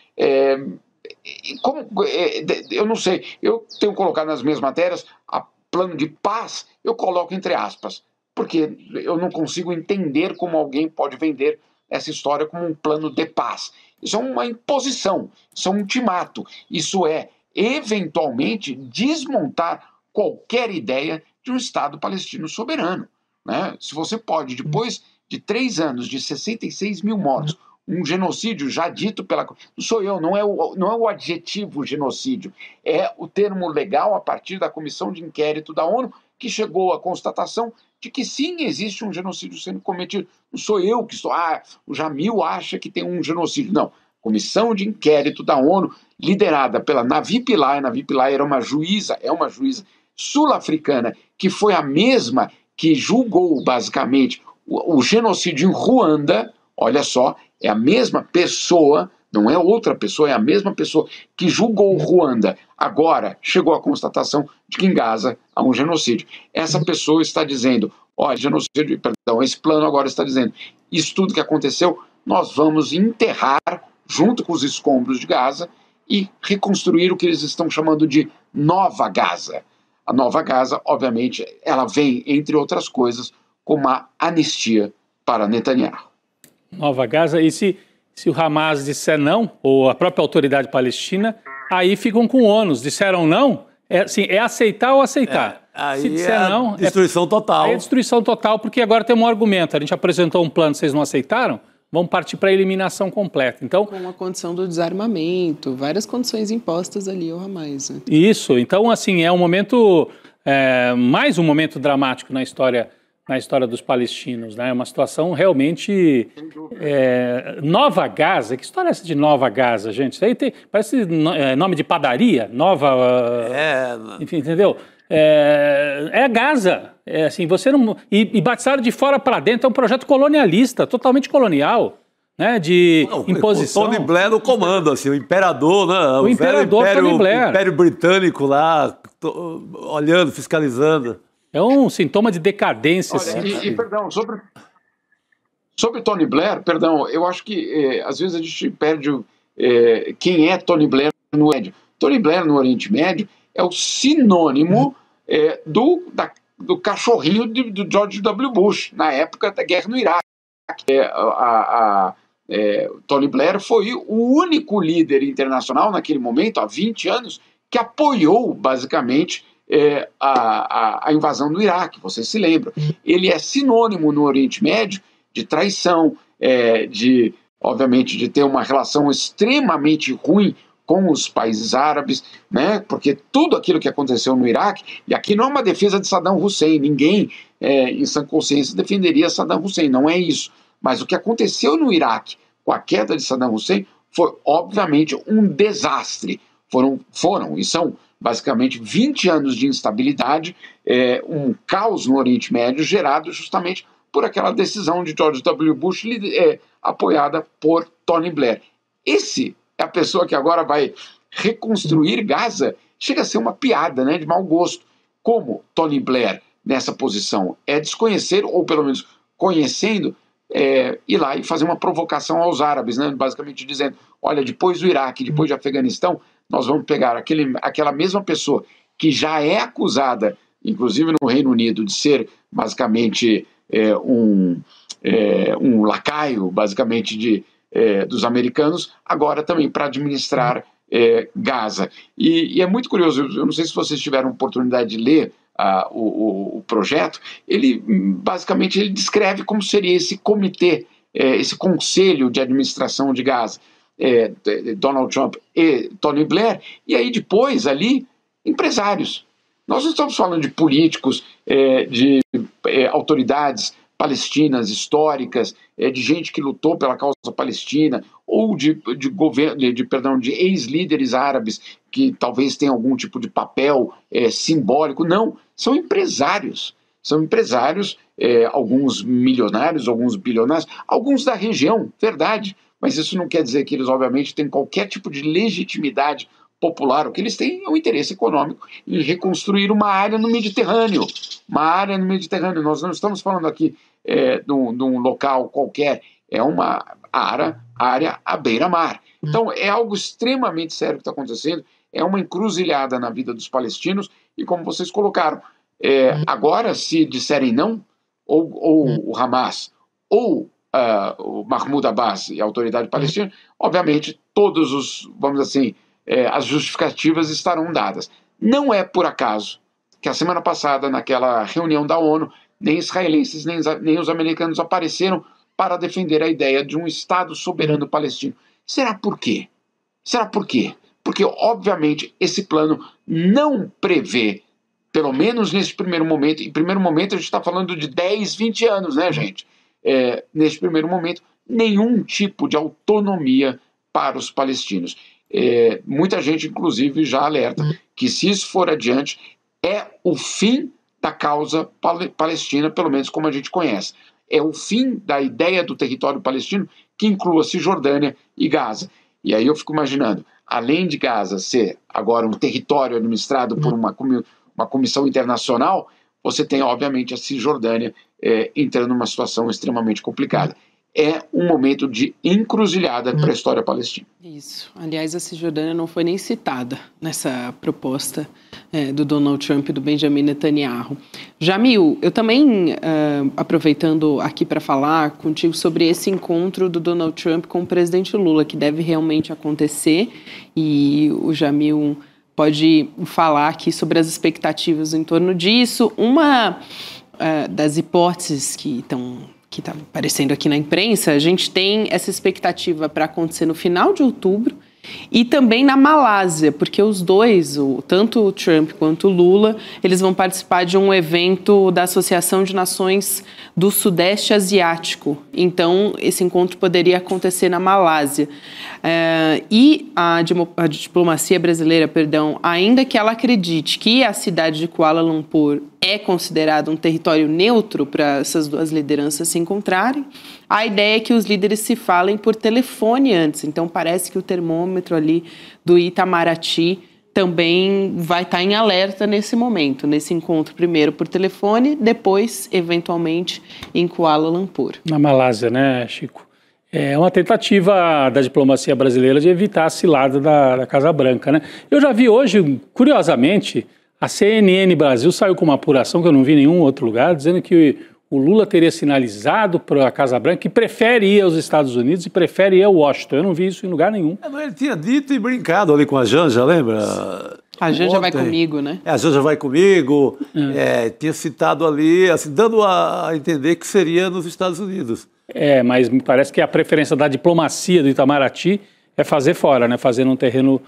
Eu não sei, eu tenho colocado nas minhas matérias a plano de paz, eu coloco entre aspas, porque eu não consigo entender como alguém pode vender essa história como um plano de paz. Isso é uma imposição, isso é um ultimato, isso é, eventualmente, desmontar qualquer ideia de um Estado palestino soberano, né? Se você pode, depois de 3 anos, de 66 mil mortos, um genocídio já dito pela... Não sou eu, não é o adjetivo genocídio, é o termo legal a partir da comissão de inquérito da ONU, que chegou à constatação de que sim, existe um genocídio sendo cometido. Não sou eu que estou... o Jamil acha que tem um genocídio. Não. Comissão de inquérito da ONU, liderada pela Navi Pillay. Navi Pillay é uma juíza sul-africana, que foi a mesma que julgou, basicamente, o genocídio em Ruanda. Olha só, é a mesma pessoa, não é outra pessoa, é a mesma pessoa que julgou Ruanda. Agora chegou à constatação de que em Gaza há um genocídio. Essa pessoa está dizendo, genocídio, perdão, esse plano agora está dizendo, isso tudo que aconteceu, nós vamos enterrar junto com os escombros de Gaza e reconstruir o que eles estão chamando de Nova Gaza. A Nova Gaza, obviamente, ela vem, entre outras coisas, com uma anistia para Netanyahu. Nova Gaza, e se o Hamas disser não, ou a própria autoridade palestina, aí ficam com ônus. Disseram não, é aceitar ou aceitar. Aí se disser não, destruição total. É destruição total, porque agora tem um argumento. A gente apresentou um plano, vocês não aceitaram? Vamos partir para a eliminação completa. Então, com a condição do desarmamento, várias condições impostas ali ao Hamas. Né? Isso, então assim, é um momento, mais um momento dramático na história dos palestinos, né? É uma situação realmente... Nova Gaza, que história é essa de Nova Gaza, gente? Isso aí parece nome de padaria, enfim, entendeu? É Gaza, assim, você não... E batizaram de fora para dentro, é um projeto colonialista, totalmente colonial, né, de imposição. O Tony Blair no comando, assim, o imperador, né? O imperador Tony Blair. O Império Britânico lá, olhando, fiscalizando. É um sintoma de decadência. Olha, perdão, sobre Tony Blair, perdão, eu acho que às vezes a gente perde quem é Tony Blair no Oriente Médio. Tony Blair no Oriente Médio é o sinônimo do cachorrinho do George W. Bush, na época da guerra no Iraque. Tony Blair foi o único líder internacional naquele momento, há 20 anos, que apoiou, basicamente, a invasão do Iraque, vocês se lembram. Ele é sinônimo no Oriente Médio de traição, obviamente, de ter uma relação extremamente ruim com os países árabes, né? Porque tudo aquilo que aconteceu no Iraque, e aqui não é uma defesa de Saddam Hussein, ninguém em sã consciência defenderia Saddam Hussein, não é isso. Mas o que aconteceu no Iraque com a queda de Saddam Hussein foi, obviamente, um desastre. Foram e são basicamente 20 anos de instabilidade, um caos no Oriente Médio gerado justamente por aquela decisão de George W. Bush apoiada por Tony Blair. Esse é a pessoa que agora vai reconstruir Gaza. Chega a ser uma piada, né, de mau gosto. Como Tony Blair, nessa posição, é desconhecer, ou pelo menos conhecendo, ir lá e fazer uma provocação aos árabes, né, basicamente dizendo, olha, depois do Iraque, depois de Afeganistão, nós vamos pegar aquela mesma pessoa que já é acusada, inclusive no Reino Unido, de ser basicamente um lacaio, basicamente, dos americanos, agora também para administrar Gaza. E é muito curioso, eu não sei se vocês tiveram oportunidade de ler o projeto, ele descreve como seria esse comitê, esse conselho de administração de Gaza, Donald Trump e Tony Blair, e aí depois ali, empresários. Nós não estamos falando de políticos, de autoridades palestinas históricas, de gente que lutou pela causa palestina, ou de ex-líderes árabes que talvez tenham algum tipo de papel simbólico. Não, são empresários. São empresários, alguns milionários, alguns bilionários, alguns da região, verdade, mas isso não quer dizer que eles, obviamente, têm qualquer tipo de legitimidade popular. O que eles têm é um interesse econômico em reconstruir uma área no Mediterrâneo. Nós não estamos falando aqui de um local qualquer, é uma área à beira-mar. Então, é algo extremamente sério que está acontecendo, é uma encruzilhada na vida dos palestinos, e como vocês colocaram, agora, se disserem não, ou o Hamas, ou o Mahmoud Abbas e a autoridade palestina, obviamente, vamos assim, as justificativas estarão dadas. Não é por acaso que a semana passada, naquela reunião da ONU, nem israelenses, nem os americanos apareceram para defender a ideia de um Estado soberano palestino. Será por quê? Porque, obviamente, esse plano não prevê, pelo menos nesse primeiro momento, em primeiro momento a gente está falando de 10, 20 anos, né, gente? Nesse primeiro momento, nenhum tipo de autonomia para os palestinos. Muita gente, inclusive, já alerta que, se isso for adiante, é o fim da causa palestina, pelo menos como a gente conhece. É o fim da ideia do território palestino, que inclua Cisjordânia e Gaza. E aí eu fico imaginando, além de Gaza ser agora um território administrado por uma comissão internacional, você tem, obviamente, a Cisjordânia entrando numa situação extremamente complicada. É um momento de encruzilhada para a história palestina. Isso. Aliás, a Cisjordânia não foi nem citada nessa proposta do Donald Trump e do Benjamin Netanyahu. Jamil, eu também, aproveitando aqui para falar contigo sobre esse encontro do Donald Trump com o presidente Lula, que deve realmente acontecer, e o Jamil pode falar aqui sobre as expectativas em torno disso. Uma das hipóteses que está aparecendo aqui na imprensa, a gente tem essa expectativa para acontecer no final de outubro e também na Malásia, porque os dois, tanto o Trump quanto o Lula, eles vão participar de um evento da Associação de Nações do Sudeste Asiático. Então, esse encontro poderia acontecer na Malásia. E a diplomacia brasileira, ainda que ela acredite que a cidade de Kuala Lumpur é considerado um território neutro para essas duas lideranças se encontrarem, a ideia é que os líderes se falem por telefone antes. Então, parece que o termômetro ali do Itamaraty também vai estar em alerta nesse momento, nesse encontro, primeiro por telefone, depois, eventualmente, em Kuala Lumpur. Na Malásia, né, Chico? É uma tentativa da diplomacia brasileira de evitar a cilada da Casa Branca, né? Eu já vi hoje, curiosamente, a CNN Brasil saiu com uma apuração que eu não vi em nenhum outro lugar, dizendo que o Lula teria sinalizado para a Casa Branca que prefere ir aos Estados Unidos e prefere ir a Washington. Eu não vi isso em lugar nenhum. Mas ele tinha dito e brincado ali com a Janja, lembra? A Janja vai comigo, né? A Janja vai comigo. Tinha citado ali, assim, dando a entender que seria nos Estados Unidos. Mas me parece que a preferência da diplomacia do Itamaraty é fazer fora, né? Fazer num terreno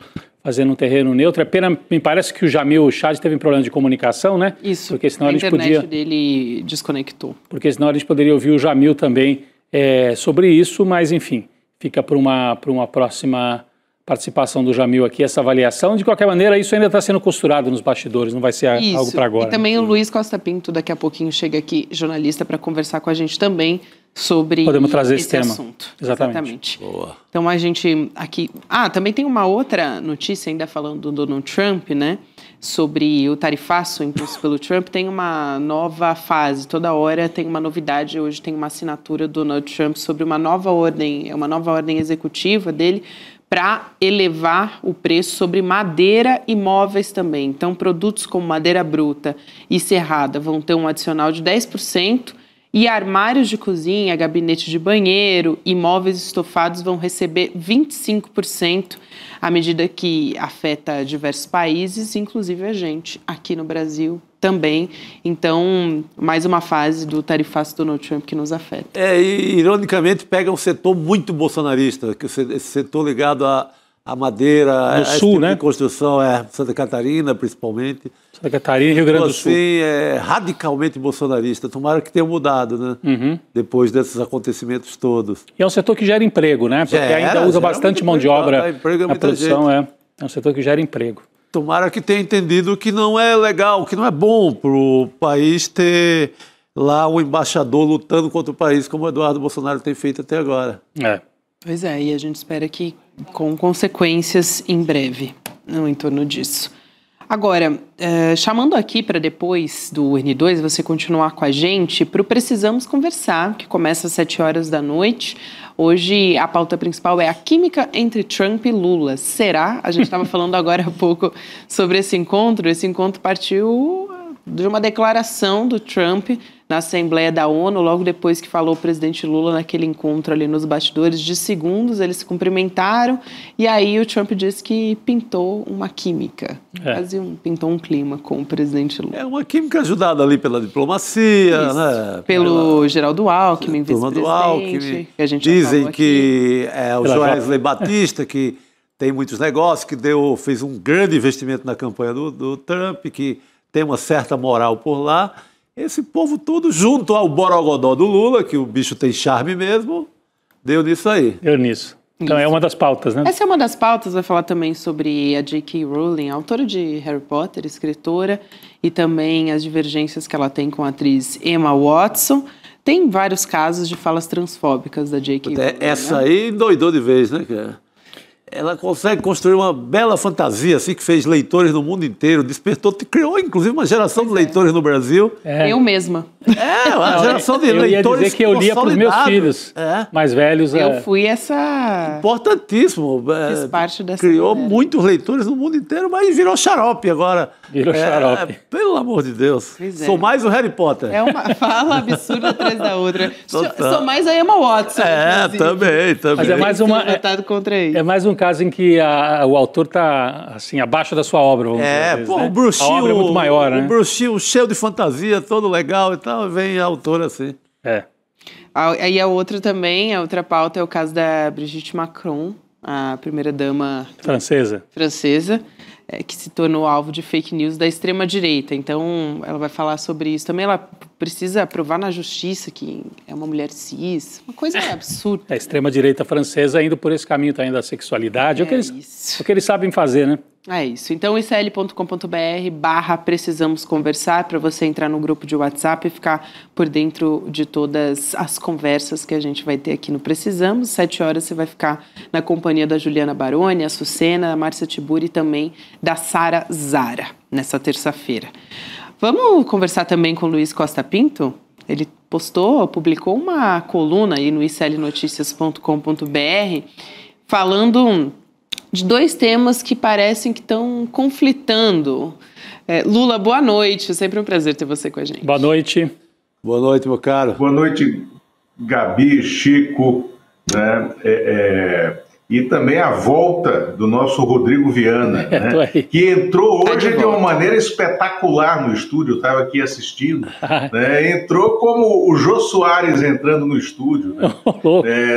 neutro. É pena, me parece que o Jamil Chad teve um problema de comunicação, né? Isso, porque senão a internet dele desconectou. Porque senão a gente poderia ouvir o Jamil também sobre isso, mas enfim, fica para uma próxima participação do Jamil aqui, essa avaliação. De qualquer maneira, isso ainda está sendo costurado nos bastidores, não vai ser algo para agora. E também o Luiz Costa Pinto, daqui a pouquinho, chega aqui, jornalista, para conversar com a gente também sobre Podemos trazer esse tema. Assunto. Exatamente. Boa. Então a gente aqui... também tem uma outra notícia, ainda falando do Donald Trump, né? Sobre o tarifaço imposto pelo Trump. Tem uma nova fase, toda hora tem uma novidade. Hoje tem uma assinatura do Donald Trump sobre uma nova ordem executiva dele para elevar o preço sobre madeira e móveis também. Então, produtos como madeira bruta e serrada vão ter um adicional de 10%, e armários de cozinha, gabinete de banheiro e móveis estofados vão receber 25%, à medida que afeta diversos países, inclusive a gente, aqui no Brasil também. Então, mais uma fase do tarifaço do Donald Trump que nos afeta. E ironicamente pega um setor muito bolsonarista, que esse setor ligado à madeira, no sul, tipo, né? De construção, Santa Catarina principalmente. Santa Catarina e Rio Grande do Sul. Assim, é radicalmente bolsonarista. Tomara que tenha mudado, né? Uhum. Depois desses acontecimentos todos. E é um setor que gera emprego, né? Porque ainda usa bastante mão de obra na produção. É um setor que gera emprego. tomara que tenha entendido que não é legal, que não é bom para o país ter lá um embaixador lutando contra o país, como o Eduardo Bolsonaro tem feito até agora. Pois é, e a gente espera que com consequências em breve, em torno disso. Agora, chamando aqui para depois do N2, você continuar com a gente, para o Precisamos Conversar, que começa às 7 horas da noite. Hoje a pauta principal é a química entre Trump e Lula. Será? A gente estava falando agora há pouco sobre esse encontro. Esse encontro partiu de uma declaração do Trump na Assembleia da ONU, logo depois que falou o presidente Lula naquele encontro ali nos bastidores de segundos, eles se cumprimentaram e aí o Trump disse que pintou uma química, pintou um clima com o presidente Lula. É uma química ajudada ali pela diplomacia, né? Pelo Geraldo Alckmin, vice-presidente, que a gente dizem que é o Joesley Batista, que tem muitos negócios, que fez um grande investimento na campanha do Trump, que tem uma certa moral por lá. Esse povo todo, junto ao borogodó do Lula, que o bicho tem charme mesmo, deu nisso aí. Deu nisso. Então é uma das pautas, né? Essa é uma das pautas, vai falar também sobre a J.K. Rowling, autora de Harry Potter, escritora, e também as divergências que ela tem com a atriz Emma Watson. Tem vários casos de falas transfóbicas da J.K. Rowling. Essa aí endoidou de vez, né, cara? Ela consegue construir uma bela fantasia, assim, que fez leitores no mundo inteiro, despertou, criou, inclusive, uma geração de leitores no Brasil. Eu mesma. Uma geração de leitores. Eu ia dizer que eu lia para os meus filhos mais velhos. Eu fui essa... Importantíssimo. Fiz parte dessa... Criou muitos leitores no mundo inteiro, mas virou xarope agora. Virou xarope. Pelo amor de Deus. Sou mais o Harry Potter. É uma fala absurda atrás da outra. Sou mais a Emma Watson. Também. Mas é mais uma... contra isso. É mais um caso em que o autor está assim, abaixo da sua obra, vamos dizer. O bruxinho, a obra é muito maior, né? O bruxinho cheio de fantasia, todo legal e tal, vem a autora assim. Aí a outra pauta é o caso da Brigitte Macron, a primeira-dama francesa, que se tornou alvo de fake news da extrema-direita. Então, ela vai falar sobre isso. Também ela precisa provar na justiça que é uma mulher cis. Uma coisa absurda. A extrema-direita francesa indo por esse caminho também da sexualidade. É o que eles sabem fazer, né? É isso. Então, icl.com.br/precisamos conversar para você entrar no grupo de WhatsApp e ficar por dentro de todas as conversas que a gente vai ter aqui no Precisamos. 7 horas você vai ficar na companhia da Juliana Baroni, a Sucena, a Márcia Tiburi e também da Sara Zara, nessa terça-feira. Vamos conversar também com o Luiz Costa Pinto? Ele publicou uma coluna aí no iclnoticias.com.br falando de 2 temas que parecem que estão conflitando. Lula, boa noite. Sempre um prazer ter você com a gente. Boa noite. Boa noite, meu caro. Boa noite, Gabi, Chico, né? E também a volta do nosso Rodrigo Viana, né? Que entrou hoje de uma maneira espetacular no estúdio, eu estava aqui assistindo, né? Entrou como o Jô Soares entrando no estúdio, né?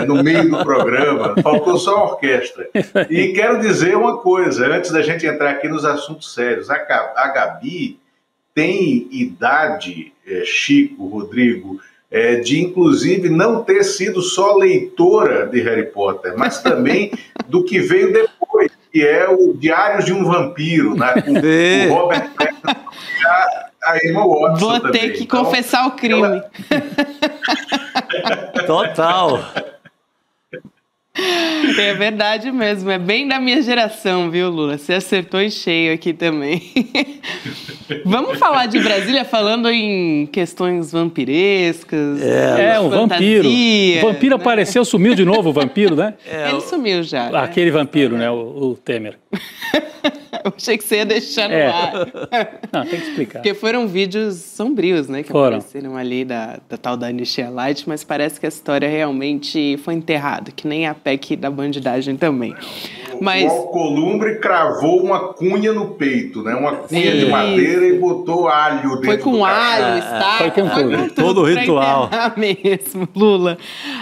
No meio do programa, faltou só a orquestra. E quero dizer uma coisa, antes da gente entrar aqui nos assuntos sérios, a Gabi tem idade, Chico, Rodrigo, de inclusive não ter sido só leitora de Harry Potter, mas também do que veio depois, que é o Diários de um Vampiro, né? Com o Robert Pattinson e a Emma Watson. Vou ter que confessar o crime. Total. É verdade mesmo, é bem da minha geração, viu, Lula? Você acertou em cheio aqui também. Vamos falar de Brasília falando em questões vampirescas. Um vampiro. O vampiro apareceu, sumiu de novo o vampiro, né? Ele sumiu já. Aquele vampiro, né? O Temer. Eu achei que você ia deixar no ar. Não, tem que explicar. Porque foram vídeos sombrios, né? Que apareceram ali da tal da Anistia Light, mas parece que a história realmente foi enterrada, que nem a PEC da bandidagem também. Mas... O Alcolumbre cravou uma cunha no peito, né? Uma cunha de madeira e botou alho dentro. Foi com alho, está. Foi com tudo. Todo o ritual. Mesmo, Lula.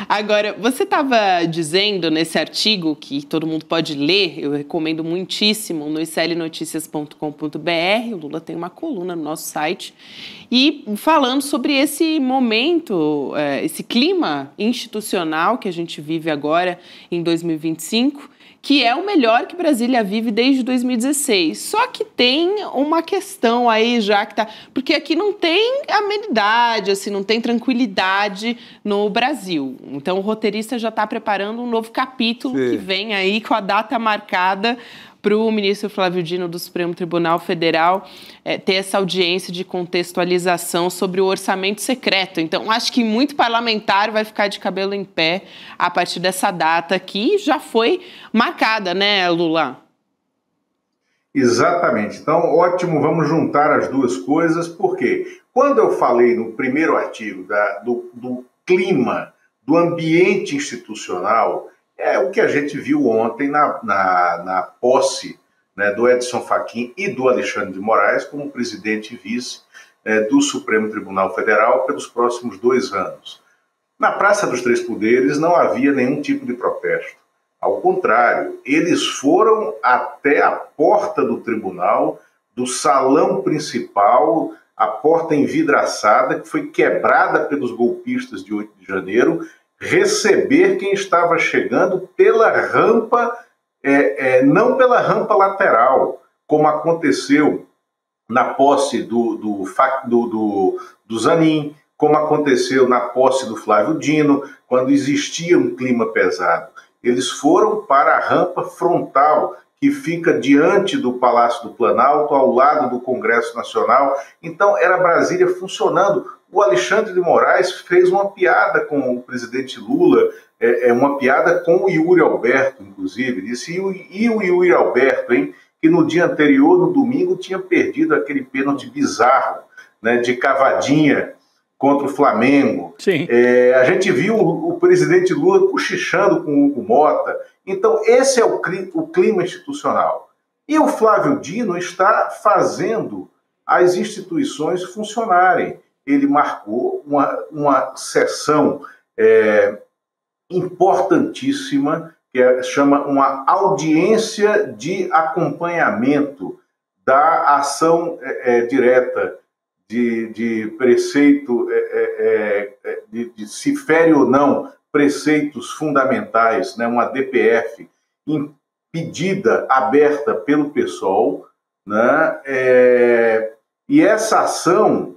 Agora, você estava dizendo nesse artigo, que todo mundo pode ler, eu recomendo muitíssimo, no iclnoticias.com.br, o Lula tem uma coluna no nosso site, e falando sobre esse momento, esse clima institucional que a gente vive agora em 2025, que é o melhor que Brasília vive desde 2016. Só que tem uma questão aí já que tá... Porque aqui não tem amenidade, assim, não tem tranquilidade no Brasil. Então o roteirista já está preparando um novo capítulo que vem aí com a data marcada para o ministro Flávio Dino do Supremo Tribunal Federal ter essa audiência de contextualização sobre o orçamento secreto. Então, acho que muito parlamentar vai ficar de cabelo em pé a partir dessa data que já foi marcada, né, Lula? Exatamente. Então, ótimo, vamos juntar as duas coisas, porque quando eu falei no primeiro artigo do clima, do ambiente institucional, é o que a gente viu ontem na posse, né, do Edson Fachin e do Alexandre de Moraes como presidente e vice do Supremo Tribunal Federal pelos próximos 2 anos. Na Praça dos Três Poderes não havia nenhum tipo de protesto. Ao contrário, eles foram até a porta do tribunal, do salão principal, a porta envidraçada, que foi quebrada pelos golpistas de 8 de janeiro, receber quem estava chegando pela rampa, não pela rampa lateral, como aconteceu na posse do Zanin, como aconteceu na posse do Flávio Dino, quando existia um clima pesado. Eles foram para a rampa frontal, que fica diante do Palácio do Planalto, ao lado do Congresso Nacional. Então, era Brasília funcionando. O Alexandre de Moraes fez uma piada com o presidente Lula, uma piada com o Yuri Alberto, inclusive. Disse, e o Yuri Alberto, hein, que no dia anterior, no domingo, tinha perdido aquele pênalti bizarro, né, de cavadinha contra o Flamengo. A gente viu o presidente Lula cochichando com o Hugo Mota. Então, esse é o clima institucional. E o Flávio Dino está fazendo as instituições funcionarem. Ele marcou uma sessão importantíssima, que chama uma audiência de acompanhamento da ação direta de preceito, de se fere ou não preceitos fundamentais, né, uma DPF pedida, aberta pelo PSOL, né, e essa ação,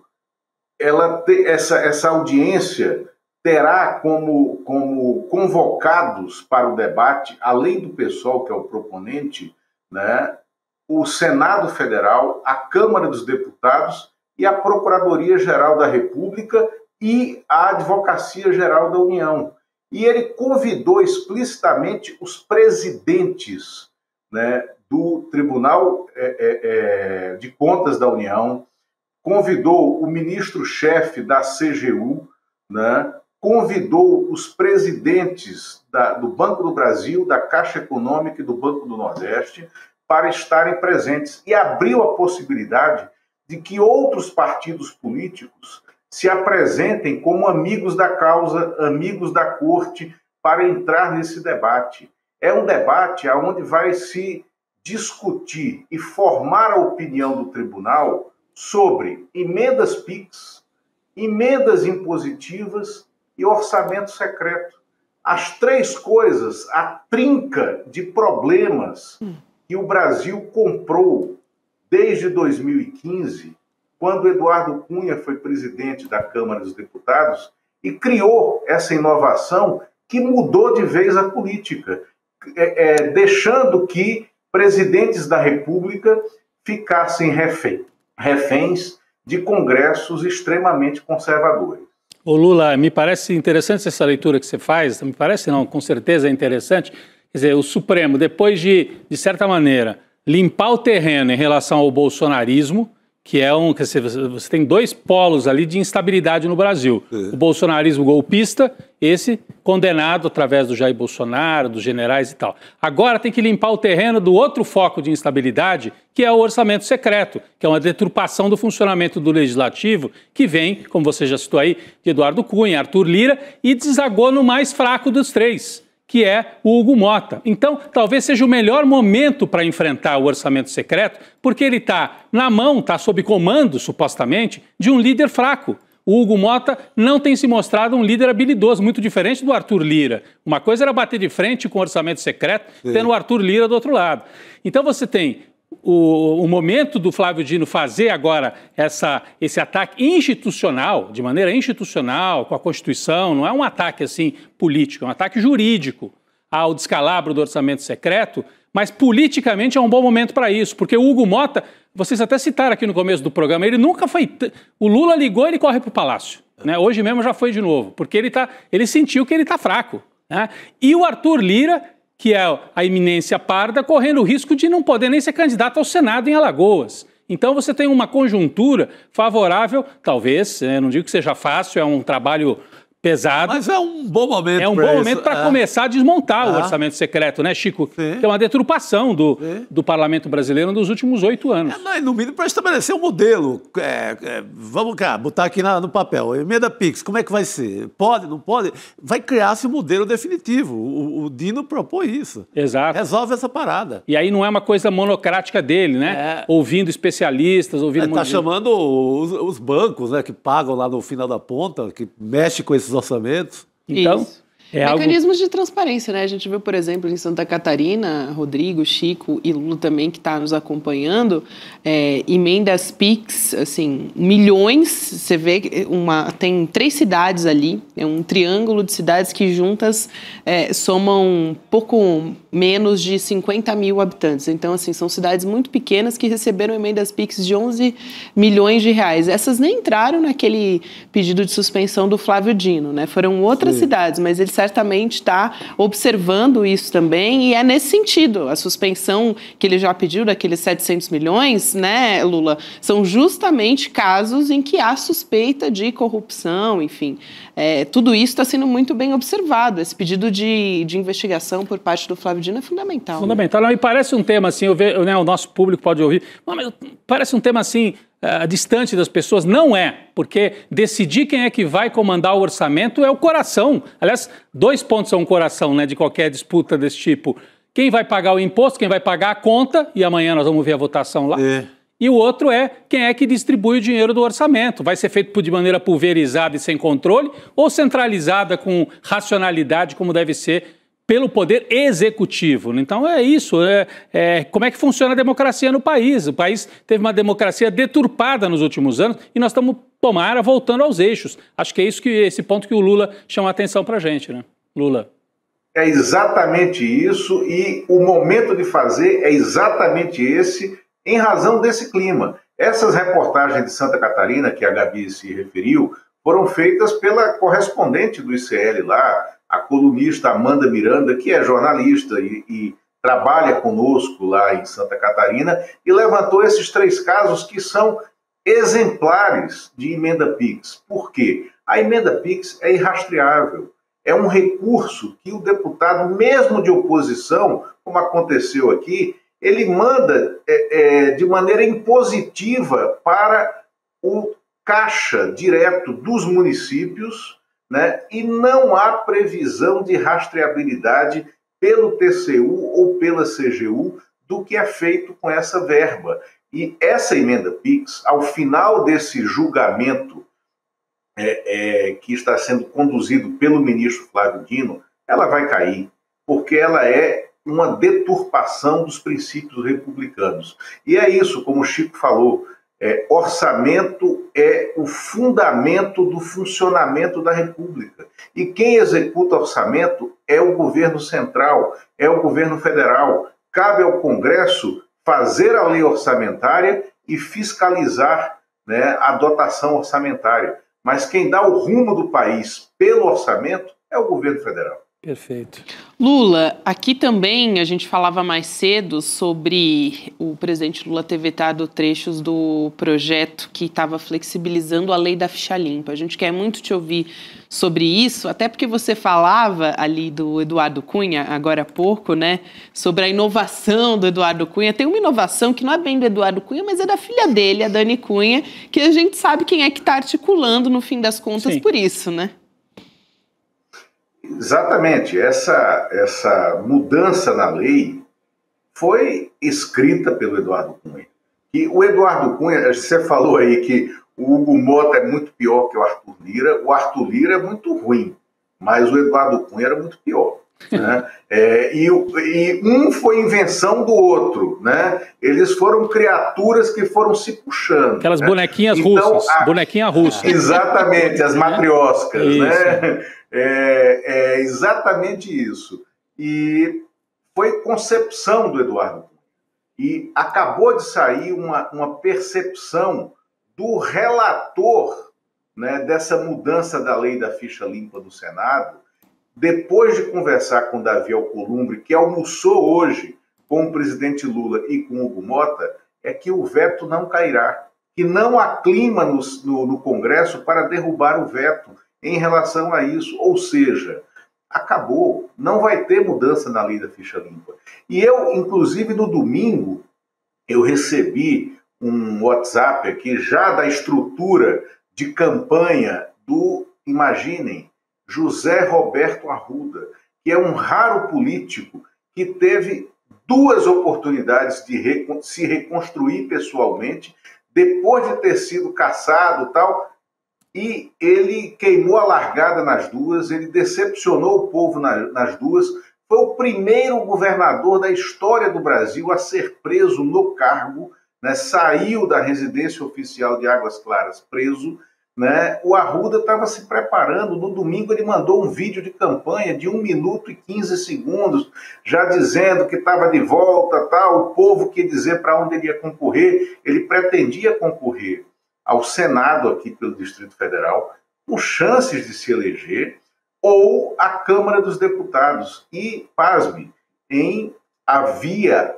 essa audiência terá como convocados para o debate, além do PSOL, que é o proponente, né, o Senado Federal, a Câmara dos Deputados e a Procuradoria-Geral da República e a Advocacia-Geral da União. E ele convidou explicitamente os presidentes, né, do Tribunal de Contas da União, convidou o ministro-chefe da CGU, né, convidou os presidentes do Banco do Brasil, da Caixa Econômica e do Banco do Nordeste para estarem presentes e abriu a possibilidade de que outros partidos políticos se apresentem como amigos da causa, amigos da corte, para entrar nesse debate. É um debate onde vai se discutir e formar a opinião do tribunal sobre emendas PIX, emendas impositivas e orçamento secreto. As 3 coisas, a trinca de problemas que o Brasil comprou desde 2015, quando Eduardo Cunha foi presidente da Câmara dos Deputados e criou essa inovação que mudou de vez a política, deixando que presidentes da República ficassem reféns de congressos extremamente conservadores. Ô Lula, me parece interessante essa leitura que você faz, me parece não, com certeza é interessante. Quer dizer, o Supremo, depois de certa maneira, limpar o terreno em relação ao bolsonarismo, que é quer dizer, você tem dois polos ali de instabilidade no Brasil. O bolsonarismo golpista, esse condenado através do Jair Bolsonaro, dos generais e tal. Agora tem que limpar o terreno do outro foco de instabilidade, que é o orçamento secreto, que é uma deturpação do funcionamento do legislativo, que vem, como você já citou aí, de Eduardo Cunha, Arthur Lira, e desagou no mais fraco dos três, que é o Hugo Mota. Então, talvez seja o melhor momento para enfrentar o orçamento secreto, porque ele está na mão, está sob comando, supostamente, de um líder fraco. O Hugo Mota não tem se mostrado um líder habilidoso, muito diferente do Arthur Lira. Uma coisa era bater de frente com o orçamento secreto, tendo o Arthur Lira do outro lado. Então você tem o momento do Flávio Dino fazer agora esse ataque institucional, de maneira institucional, com a Constituição, não é um ataque assim político, é um ataque jurídico ao descalabro do orçamento secreto, mas politicamente é um bom momento para isso, porque o Hugo Mota, vocês até citaram aqui no começo do programa, ele nunca foi... O Lula ligou, ele corre para o Palácio. Né? Hoje mesmo já foi de novo, porque ele sentiu que ele está fraco. Né? E o Arthur Lira, que é a eminência parda, correndo o risco de não poder nem ser candidato ao Senado em Alagoas. Então você tem uma conjuntura favorável, talvez, não digo que seja fácil, é um trabalho pesado. Mas é um bom momento. É um bom momento para começar a desmontar o orçamento secreto, né, Chico? Sim. Que é uma deturpação do parlamento brasileiro nos últimos 8 anos. No mínimo para estabelecer um modelo. Vamos cá, botar aqui no papel. Emenda PIX, como é que vai ser? Pode, não pode? Vai criar-se um modelo definitivo. O Dino propõe isso. Exato. Resolve essa parada. E aí não é uma coisa monocrática dele, né? Ouvindo especialistas, ouvindo... Ele está chamando os bancos, né, que pagam lá no final da ponta, que mexe com esses orçamentos. Então, mecanismos de transparência, né? A gente viu, por exemplo, em Santa Catarina, Rodrigo, Chico e Lula também, que está nos acompanhando, emendas PIX, assim, milhões. Você vê tem 3 cidades ali, é um triângulo de cidades que juntas somam pouco menos de 50 mil habitantes. Então, assim, são cidades muito pequenas que receberam emendas PIX de 11 milhões de reais. Essas nem entraram naquele pedido de suspensão do Flávio Dino, né? Foram outras cidades, mas ele certamente está observando isso também, e é nesse sentido. A suspensão que ele já pediu daqueles 700 milhões, né, Lula, são justamente casos em que há suspeita de corrupção, enfim. Tudo isso está sendo muito bem observado. Esse pedido de investigação por parte do Flávio Dino é fundamental. Fundamental. Não, e parece um tema assim, o nosso público pode ouvir, mas parece um tema assim, distante das pessoas. Não é, porque decidir quem é que vai comandar o orçamento é o coração. Aliás, 2 pontos são o coração, né, de qualquer disputa desse tipo. Quem vai pagar o imposto, quem vai pagar a conta, e amanhã nós vamos ver a votação lá. E o outro é quem é que distribui o dinheiro do orçamento. Vai ser feito de maneira pulverizada e sem controle, ou centralizada com racionalidade, como deve ser, pelo poder executivo. Então é isso, como é que funciona a democracia no país. O país teve uma democracia deturpada nos últimos anos e nós estamos, tomara, voltando aos eixos. Acho que é esse ponto que o Lula chama a atenção para a gente, né? Lula. É exatamente isso, e o momento de fazer é exatamente esse, em razão desse clima. Essas reportagens de Santa Catarina, que a Gabi se referiu, foram feitas pela correspondente do ICL lá, a colunista Amanda Miranda, que é jornalista e trabalha conosco lá em Santa Catarina, e levantou esses 3 casos que são exemplares de emenda PIX. Por quê? A emenda PIX é irrastreável. É um recurso que o deputado, mesmo de oposição, como aconteceu aqui, ele manda de maneira impositiva para o caixa direto dos municípios, né? E não há previsão de rastreabilidade pelo TCU ou pela CGU do que é feito com essa verba. E essa emenda PIX, ao final desse julgamento que está sendo conduzido pelo ministro Flávio Dino, ela vai cair, porque ela é uma deturpação dos princípios republicanos. E é isso, como o Chico falou, orçamento é o fundamento do funcionamento da República. E quem executa orçamento é o governo central, é o governo federal. Cabe ao Congresso fazer a lei orçamentária e fiscalizar, né, a dotação orçamentária. Mas quem dá o rumo do país pelo orçamento é o governo federal. Perfeito. Lula, aqui também a gente falava mais cedo sobre o presidente Lula ter vetado trechos do projeto que estava flexibilizando a lei da ficha limpa. A gente quer muito te ouvir sobre isso, até porque você falava ali do Eduardo Cunha, agora há pouco, né, sobre a inovação do Eduardo Cunha. Tem uma inovação que não é bem do Eduardo Cunha, mas é da filha dele, a Dani Cunha, que a gente sabe quem é que está articulando, no fim das contas, por isso, né? Exatamente, essa mudança na lei foi escrita pelo Eduardo Cunha. E o Eduardo Cunha, você falou aí que o Hugo Mota é muito pior que o Arthur Lira é muito ruim, mas o Eduardo Cunha era muito pior. Né? E um foi invenção do outro, né? Eles foram criaturas que foram se puxando. Aquelas bonequinhas russas, bonequinha russa. Exatamente, as matrioscas, né? É exatamente isso. E foi concepção do Eduardo Cunha. E acabou de sair uma percepção do relator, né, dessa mudança da lei da ficha limpa do Senado, depois de conversar com Davi Alcolumbre, que almoçou hoje com o presidente Lula e com Hugo Mota, é que o veto não cairá, que não há clima no Congresso para derrubar o veto em relação a isso. Ou seja, acabou, não vai ter mudança na lei da ficha limpa. E eu, inclusive, no domingo, eu recebi um WhatsApp aqui já da estrutura de campanha do, imaginem, José Roberto Arruda, que é um raro político que teve 2 oportunidades de se reconstruir pessoalmente, depois de ter sido caçado e tal, e ele queimou a largada nas 2, ele decepcionou o povo nas 2, foi o primeiro governador da história do Brasil a ser preso no cargo, né? Saiu da residência oficial de Águas Claras preso, né? O Arruda estava se preparando, no domingo ele mandou um vídeo de campanha de 1 minuto e 15 segundos, já dizendo que estava de volta, tal, o povo quer dizer para onde ele ia concorrer, ele pretendia concorrer ao Senado aqui pelo Distrito Federal, com chances de se eleger, ou à Câmara dos Deputados. E, pasme,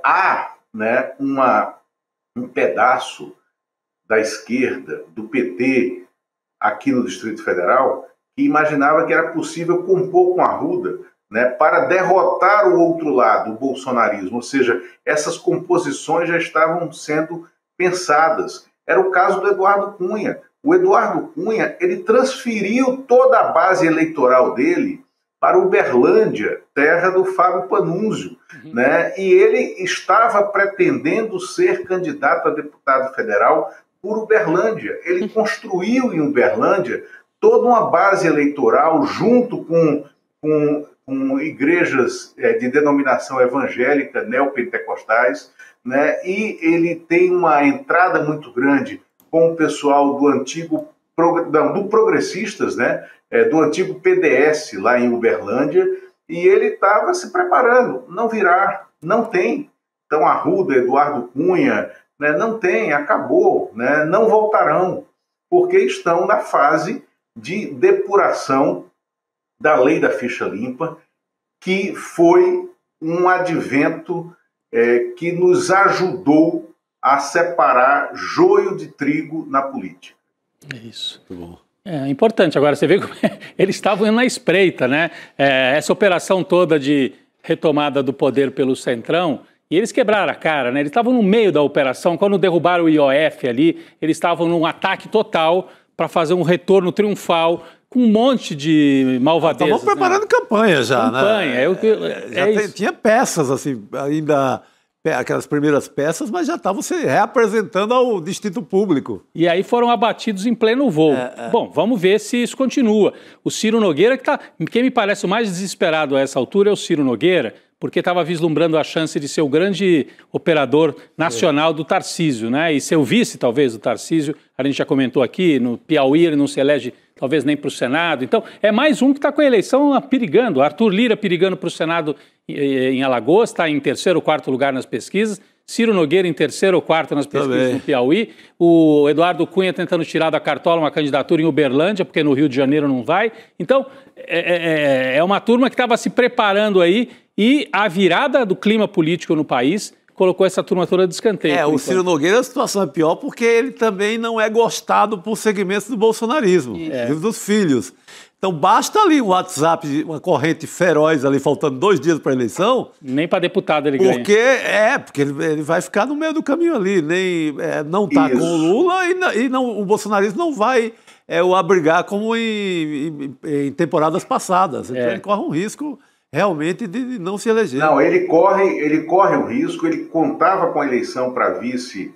há, né, um pedaço da esquerda, do PT, aqui no Distrito Federal, que imaginava que era possível compor com a Arruda, né, para derrotar o outro lado, o bolsonarismo. Ou seja, essas composições já estavam sendo pensadas. Era o caso do Eduardo Cunha. O Eduardo Cunha, ele transferiu toda a base eleitoral dele para Uberlândia, terra do Fábio Panunzio, né? E ele estava pretendendo ser candidato a deputado federal por Uberlândia. Ele construiu em Uberlândia toda uma base eleitoral junto com igrejas de denominação evangélica, neopentecostais, né? E ele tem uma entrada muito grande com o pessoal do Progressistas, né? Do antigo PDS lá em Uberlândia, e ele estava se preparando. Não virá, não tem. Então, Arruda, Eduardo Cunha, né? Não tem, acabou, né? Não voltarão, porque estão na fase de depuração da lei da ficha limpa, que foi um advento que nos ajudou a separar joio de trigo na política. É isso. Muito bom. É importante. Agora, você vê como eles estavam indo na espreita, né? Essa operação toda de retomada do poder pelo Centrão, e eles quebraram a cara, né? Eles estavam no meio da operação, quando derrubaram o IOF ali, eles estavam num ataque total para fazer um retorno triunfal, com um monte de malvadezas. Estavam preparando campanha já, né? Tinha peças, assim, ainda... aquelas primeiras peças, mas já estavam se reapresentando ao Distrito Público. E aí foram abatidos em pleno voo. Bom, vamos ver se isso continua. O Ciro Nogueira, quem me parece o mais desesperado a essa altura é o Ciro Nogueira, porque estava vislumbrando a chance de ser o grande operador nacional do Tarcísio, né? E ser o vice, talvez, do Tarcísio. A gente já comentou aqui, no Piauí ele não se elege talvez nem para o Senado. Então, é mais um que está com a eleição perigando. Arthur Lira perigando para o Senado em Alagoas, está em 3º ou 4º lugar nas pesquisas. Ciro Nogueira em terceiro ou quarto nas pesquisas no Piauí, o Eduardo Cunha tentando tirar da cartola uma candidatura em Uberlândia, porque no Rio de Janeiro não vai. Então, é uma turma que estava se preparando aí e a virada do clima político no país colocou essa turma toda de escanteio. O Ciro Nogueira, a situação é pior porque ele também não é gostado por segmentos do bolsonarismo, dos filhos. Então basta ali um WhatsApp, uma corrente feroz ali, faltando 2 dias para a eleição. Nem para deputado ele ganha. Porque ele vai ficar no meio do caminho ali, não está com o Lula e o bolsonarismo não vai o abrigar como em temporadas passadas. Então ele corre um risco realmente de não se eleger. Não, ele corre o risco, ele contava com a eleição para vice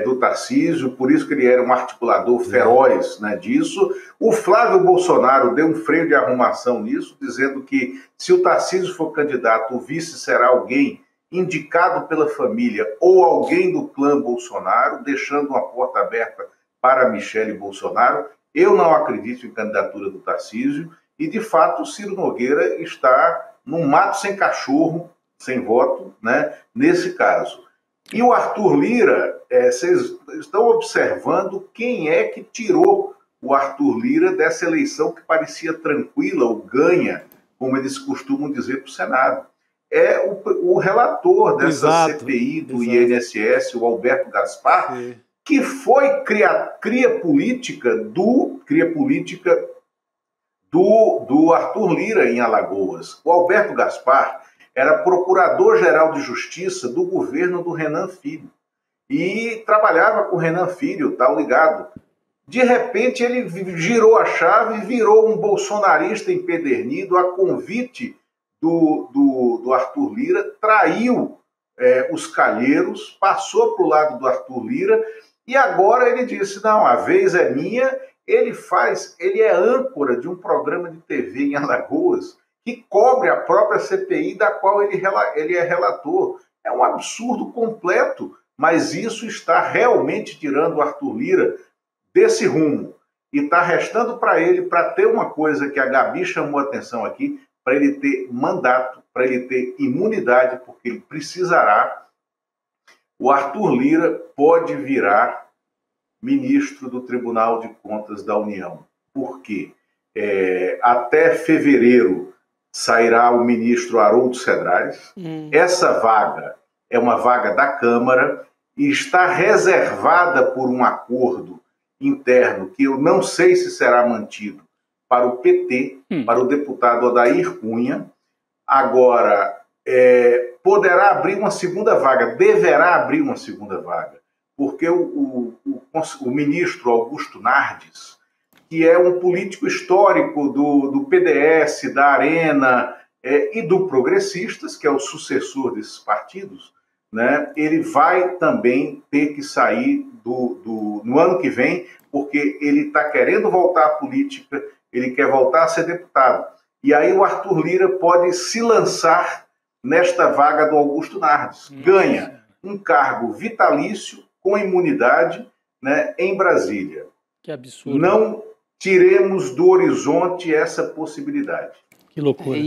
do Tarcísio, por isso que ele era um articulador feroz, né, disso. O Flávio Bolsonaro deu um freio de arrumação nisso, dizendo que se o Tarcísio for candidato, o vice será alguém indicado pela família ou alguém do clã Bolsonaro, deixando uma porta aberta para Michele Bolsonaro. Eu não acredito em candidatura do Tarcísio e, de fato, o Ciro Nogueira está num mato sem cachorro, sem voto, né, nesse caso. E o Arthur Lira, vocês estão observando quem é que tirou o Arthur Lira dessa eleição que parecia tranquila, ou ganha, como eles costumam dizer para o Senado. É o relator dessa CPI do INSS, o Alberto Gaspar, que foi cria política do Arthur Lira em Alagoas. O Alberto Gaspar era procurador-geral de justiça do governo do Renan Filho. E trabalhava com o Renan Filho, tá ligado? De repente ele girou a chave e virou um bolsonarista empedernido a convite do Arthur Lira, traiu os calheiros, passou para o lado do Arthur Lira e agora ele disse, não, a vez é minha. Ele é âncora de um programa de TV em Alagoas que cobre a própria CPI da qual ele é relator. É um absurdo completo, mas isso está realmente tirando o Arthur Lira desse rumo. E está restando para ele, para ter uma coisa que a Gabi chamou a atenção aqui, para ele ter mandato, para ele ter imunidade, porque ele precisará. O Arthur Lira pode virar ministro do Tribunal de Contas da União. Por quê? Até fevereiro sairá o ministro Haroldo Cedrais. Essa vaga é uma vaga da Câmara e está reservada por um acordo interno que eu não sei se será mantido para o PT, para o deputado Odair Cunha. Agora, poderá abrir uma segunda vaga, deverá abrir uma segunda vaga, porque o ministro Augusto Nardes, que é um político histórico do PDS, da Arena e do Progressistas, que é o sucessor desses partidos, né, ele vai também ter que sair no ano que vem, porque ele está querendo voltar à política, ele quer voltar a ser deputado. E aí o Arthur Lira pode se lançar nesta vaga do Augusto Nardes. Ganha um cargo vitalício, com imunidade, né, em Brasília. Que absurdo. Não tiremos do horizonte essa possibilidade. Que loucura.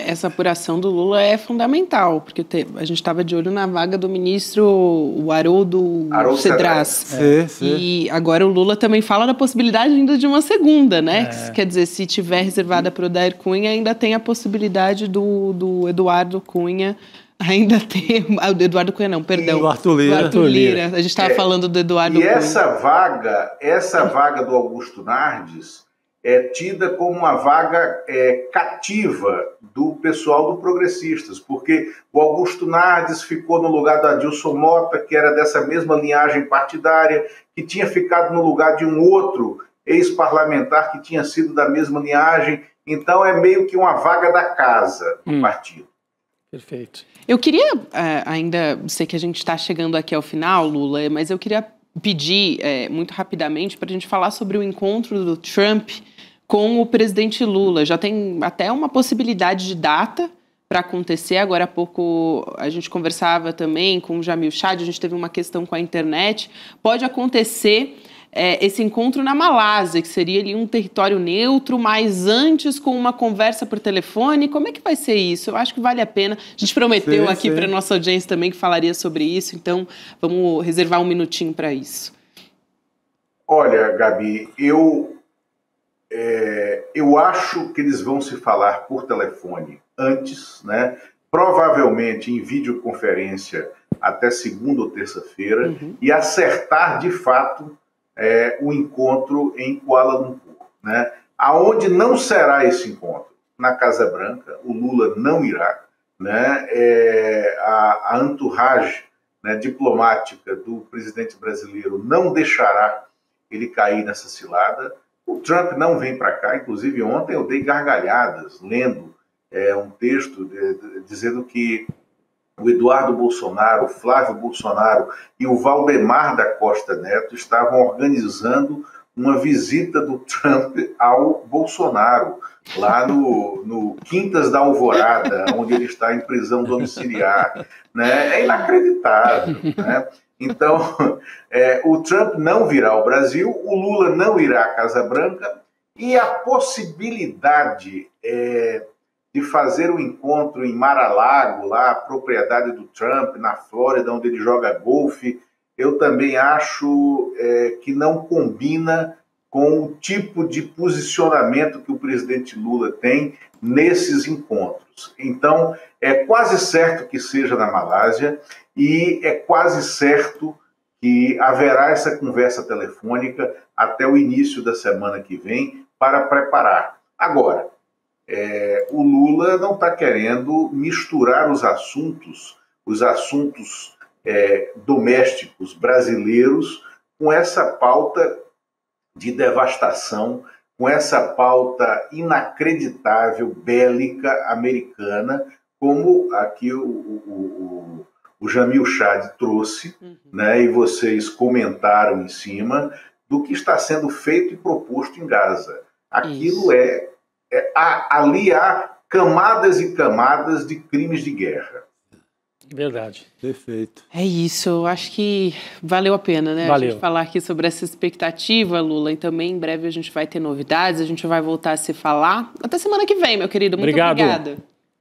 Essa apuração do Lula é fundamental, porque a gente estava de olho na vaga do ministro Haroldo Cedrais. E agora o Lula também fala da possibilidade ainda de uma segunda, né? Quer dizer, se tiver reservada para o Odair Cunha, ainda tem a possibilidade do Eduardo Cunha. Ainda tem... O Eduardo Cunha não, perdão. O Arthur Lira. O Arthur Lira. A gente estava falando do Eduardo Cunha. E essa vaga do Augusto Nardes é tida como uma vaga cativa do pessoal do Progressistas, porque o Augusto Nardes ficou no lugar do Adilson Mota, que era dessa mesma linhagem partidária, que tinha ficado no lugar de um outro ex-parlamentar que tinha sido da mesma linhagem. Então é meio que uma vaga da casa do partido. Perfeito. Eu queria ainda, sei que a gente está chegando aqui ao final, Lula, mas eu queria pedir muito rapidamente para a gente falar sobre o encontro do Trump com o presidente Lula. Já tem até uma possibilidade de data para acontecer. Agora há pouco a gente conversava também com o Jamil Chad, a gente teve uma questão com a internet. Pode acontecer esse encontro na Malásia, que seria ali um território neutro, mas antes com uma conversa por telefone. Como é que vai ser isso? Eu acho que vale a pena. A gente prometeu aqui para a nossa audiência também que falaria sobre isso, então vamos reservar um minutinho para isso. Olha, Gabi, eu acho que eles vão se falar por telefone antes, né? Provavelmente em videoconferência até segunda ou terça-feira, e acertar de fato o encontro em Kuala Lumpur, né? Aonde não será esse encontro? Na Casa Branca, o Lula não irá, né? A entourage, né, diplomática do presidente brasileiro não deixará ele cair nessa cilada. O Trump não vem para cá, inclusive ontem eu dei gargalhadas lendo um texto dizendo que o Eduardo Bolsonaro, o Flávio Bolsonaro e o Valdemar da Costa Neto estavam organizando uma visita do Trump ao Bolsonaro, lá no Quintas da Alvorada, onde ele está em prisão domiciliar, né? É inacreditável, né? Então, o Trump não virá ao Brasil, o Lula não irá à Casa Branca, e a possibilidade de fazer um encontro em Mar-a-Lago, lá a propriedade do Trump, na Flórida, onde ele joga golfe, eu também acho que não combina com o tipo de posicionamento que o presidente Lula tem nesses encontros. Então, é quase certo que seja na Malásia e é quase certo que haverá essa conversa telefônica até o início da semana que vem para preparar. Agora, o Lula não está querendo misturar os assuntos domésticos brasileiros com essa pauta de devastação, com essa pauta inacreditável, bélica, americana, como aqui o Jamil Chad trouxe, né, e vocês comentaram em cima, do que está sendo feito e proposto em Gaza. Aquilo ali há camadas e camadas de crimes de guerra. Verdade. Perfeito. É isso, eu acho que valeu a pena, né? Valeu. A gente falar aqui sobre essa expectativa, Lula, e também em breve a gente vai ter novidades, a gente vai voltar a se falar. Até semana que vem, meu querido. Muito obrigada.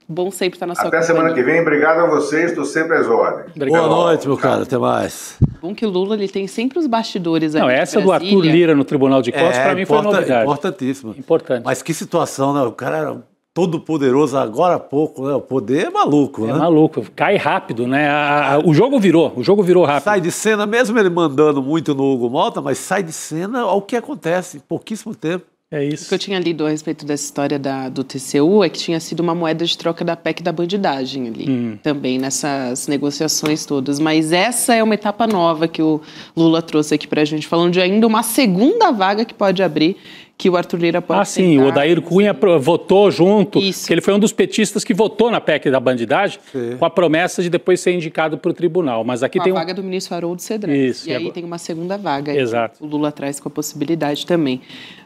Bom sempre estar na sua companhia. Até semana que vem, obrigado a vocês, estou sempre às ordens. Boa noite, meu cara, até mais. Bom que o Lula ele tem sempre os bastidores ali. Não, essa do Arthur Lira no Tribunal de Contas, para mim foi novidade. Importantíssima. Importante. Mas que situação, né? O cara era todo poderoso agora há pouco, né? O poder é maluco, né? É maluco, cai rápido, né? O jogo virou rápido. Sai de cena, mesmo ele mandando muito no Hugo Malta, mas sai de cena ao que acontece em pouquíssimo tempo. É isso. O que eu tinha lido a respeito dessa história do TCU é que tinha sido uma moeda de troca da PEC da bandidagem ali, também nessas negociações todas. Mas essa é uma etapa nova que o Lula trouxe aqui pra gente, falando de ainda uma segunda vaga que pode abrir, que o Arthur Lira pode sim, o Odair Cunha votou junto, que ele foi um dos petistas que votou na PEC da bandidagem, com a promessa de depois ser indicado para o tribunal. Mas aqui tem a vaga do ministro Haroldo Cedré. Isso. E aí tem uma segunda vaga. Exato. O Lula traz com a possibilidade também.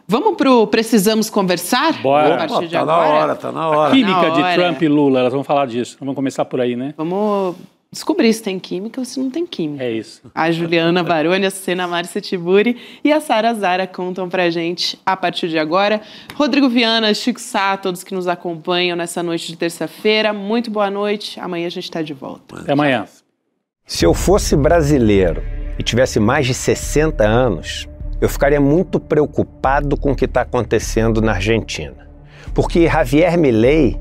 Vamos pro Precisamos Conversar? Bora. A partir de agora? Tá na hora. A química de Trump e Lula, elas vão falar disso. Vamos começar por aí, né? Vamos descobrir se tem química ou se não tem química. É isso. A Juliana Baroni, a Sucena Márcia Tiburi e a Sara Zara contam pra gente a partir de agora. Rodrigo Viana, Chico Sá, todos que nos acompanham nessa noite de terça-feira. Muito boa noite. Amanhã a gente tá de volta. Até amanhã. Se eu fosse brasileiro e tivesse mais de 60 anos, eu ficaria muito preocupado com o que está acontecendo na Argentina. Porque Javier Milei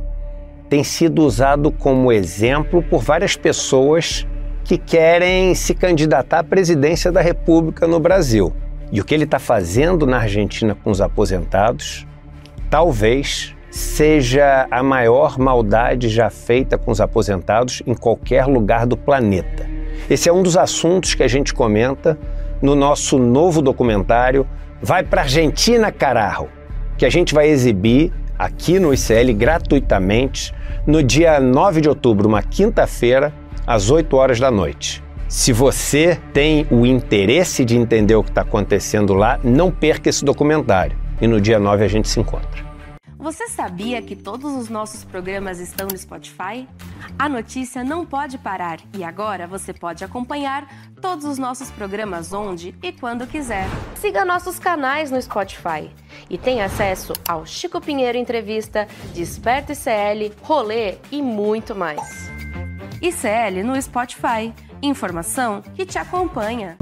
tem sido usado como exemplo por várias pessoas que querem se candidatar à presidência da República no Brasil. E o que ele está fazendo na Argentina com os aposentados, talvez seja a maior maldade já feita com os aposentados em qualquer lugar do planeta. Esse é um dos assuntos que a gente comenta no nosso novo documentário Vai pra Argentina, Carajo, que a gente vai exibir aqui no ICL gratuitamente no dia 9 de outubro, uma quinta-feira, às 8 horas da noite. Se você tem o interesse de entender o que está acontecendo lá, não perca esse documentário. E no dia 9 a gente se encontra. Você sabia que todos os nossos programas estão no Spotify? A notícia não pode parar e agora você pode acompanhar todos os nossos programas onde e quando quiser. Siga nossos canais no Spotify e tenha acesso ao Chico Pinheiro Entrevista, Desperta ICL, Rolê e muito mais. ICL no Spotify. Informação que te acompanha.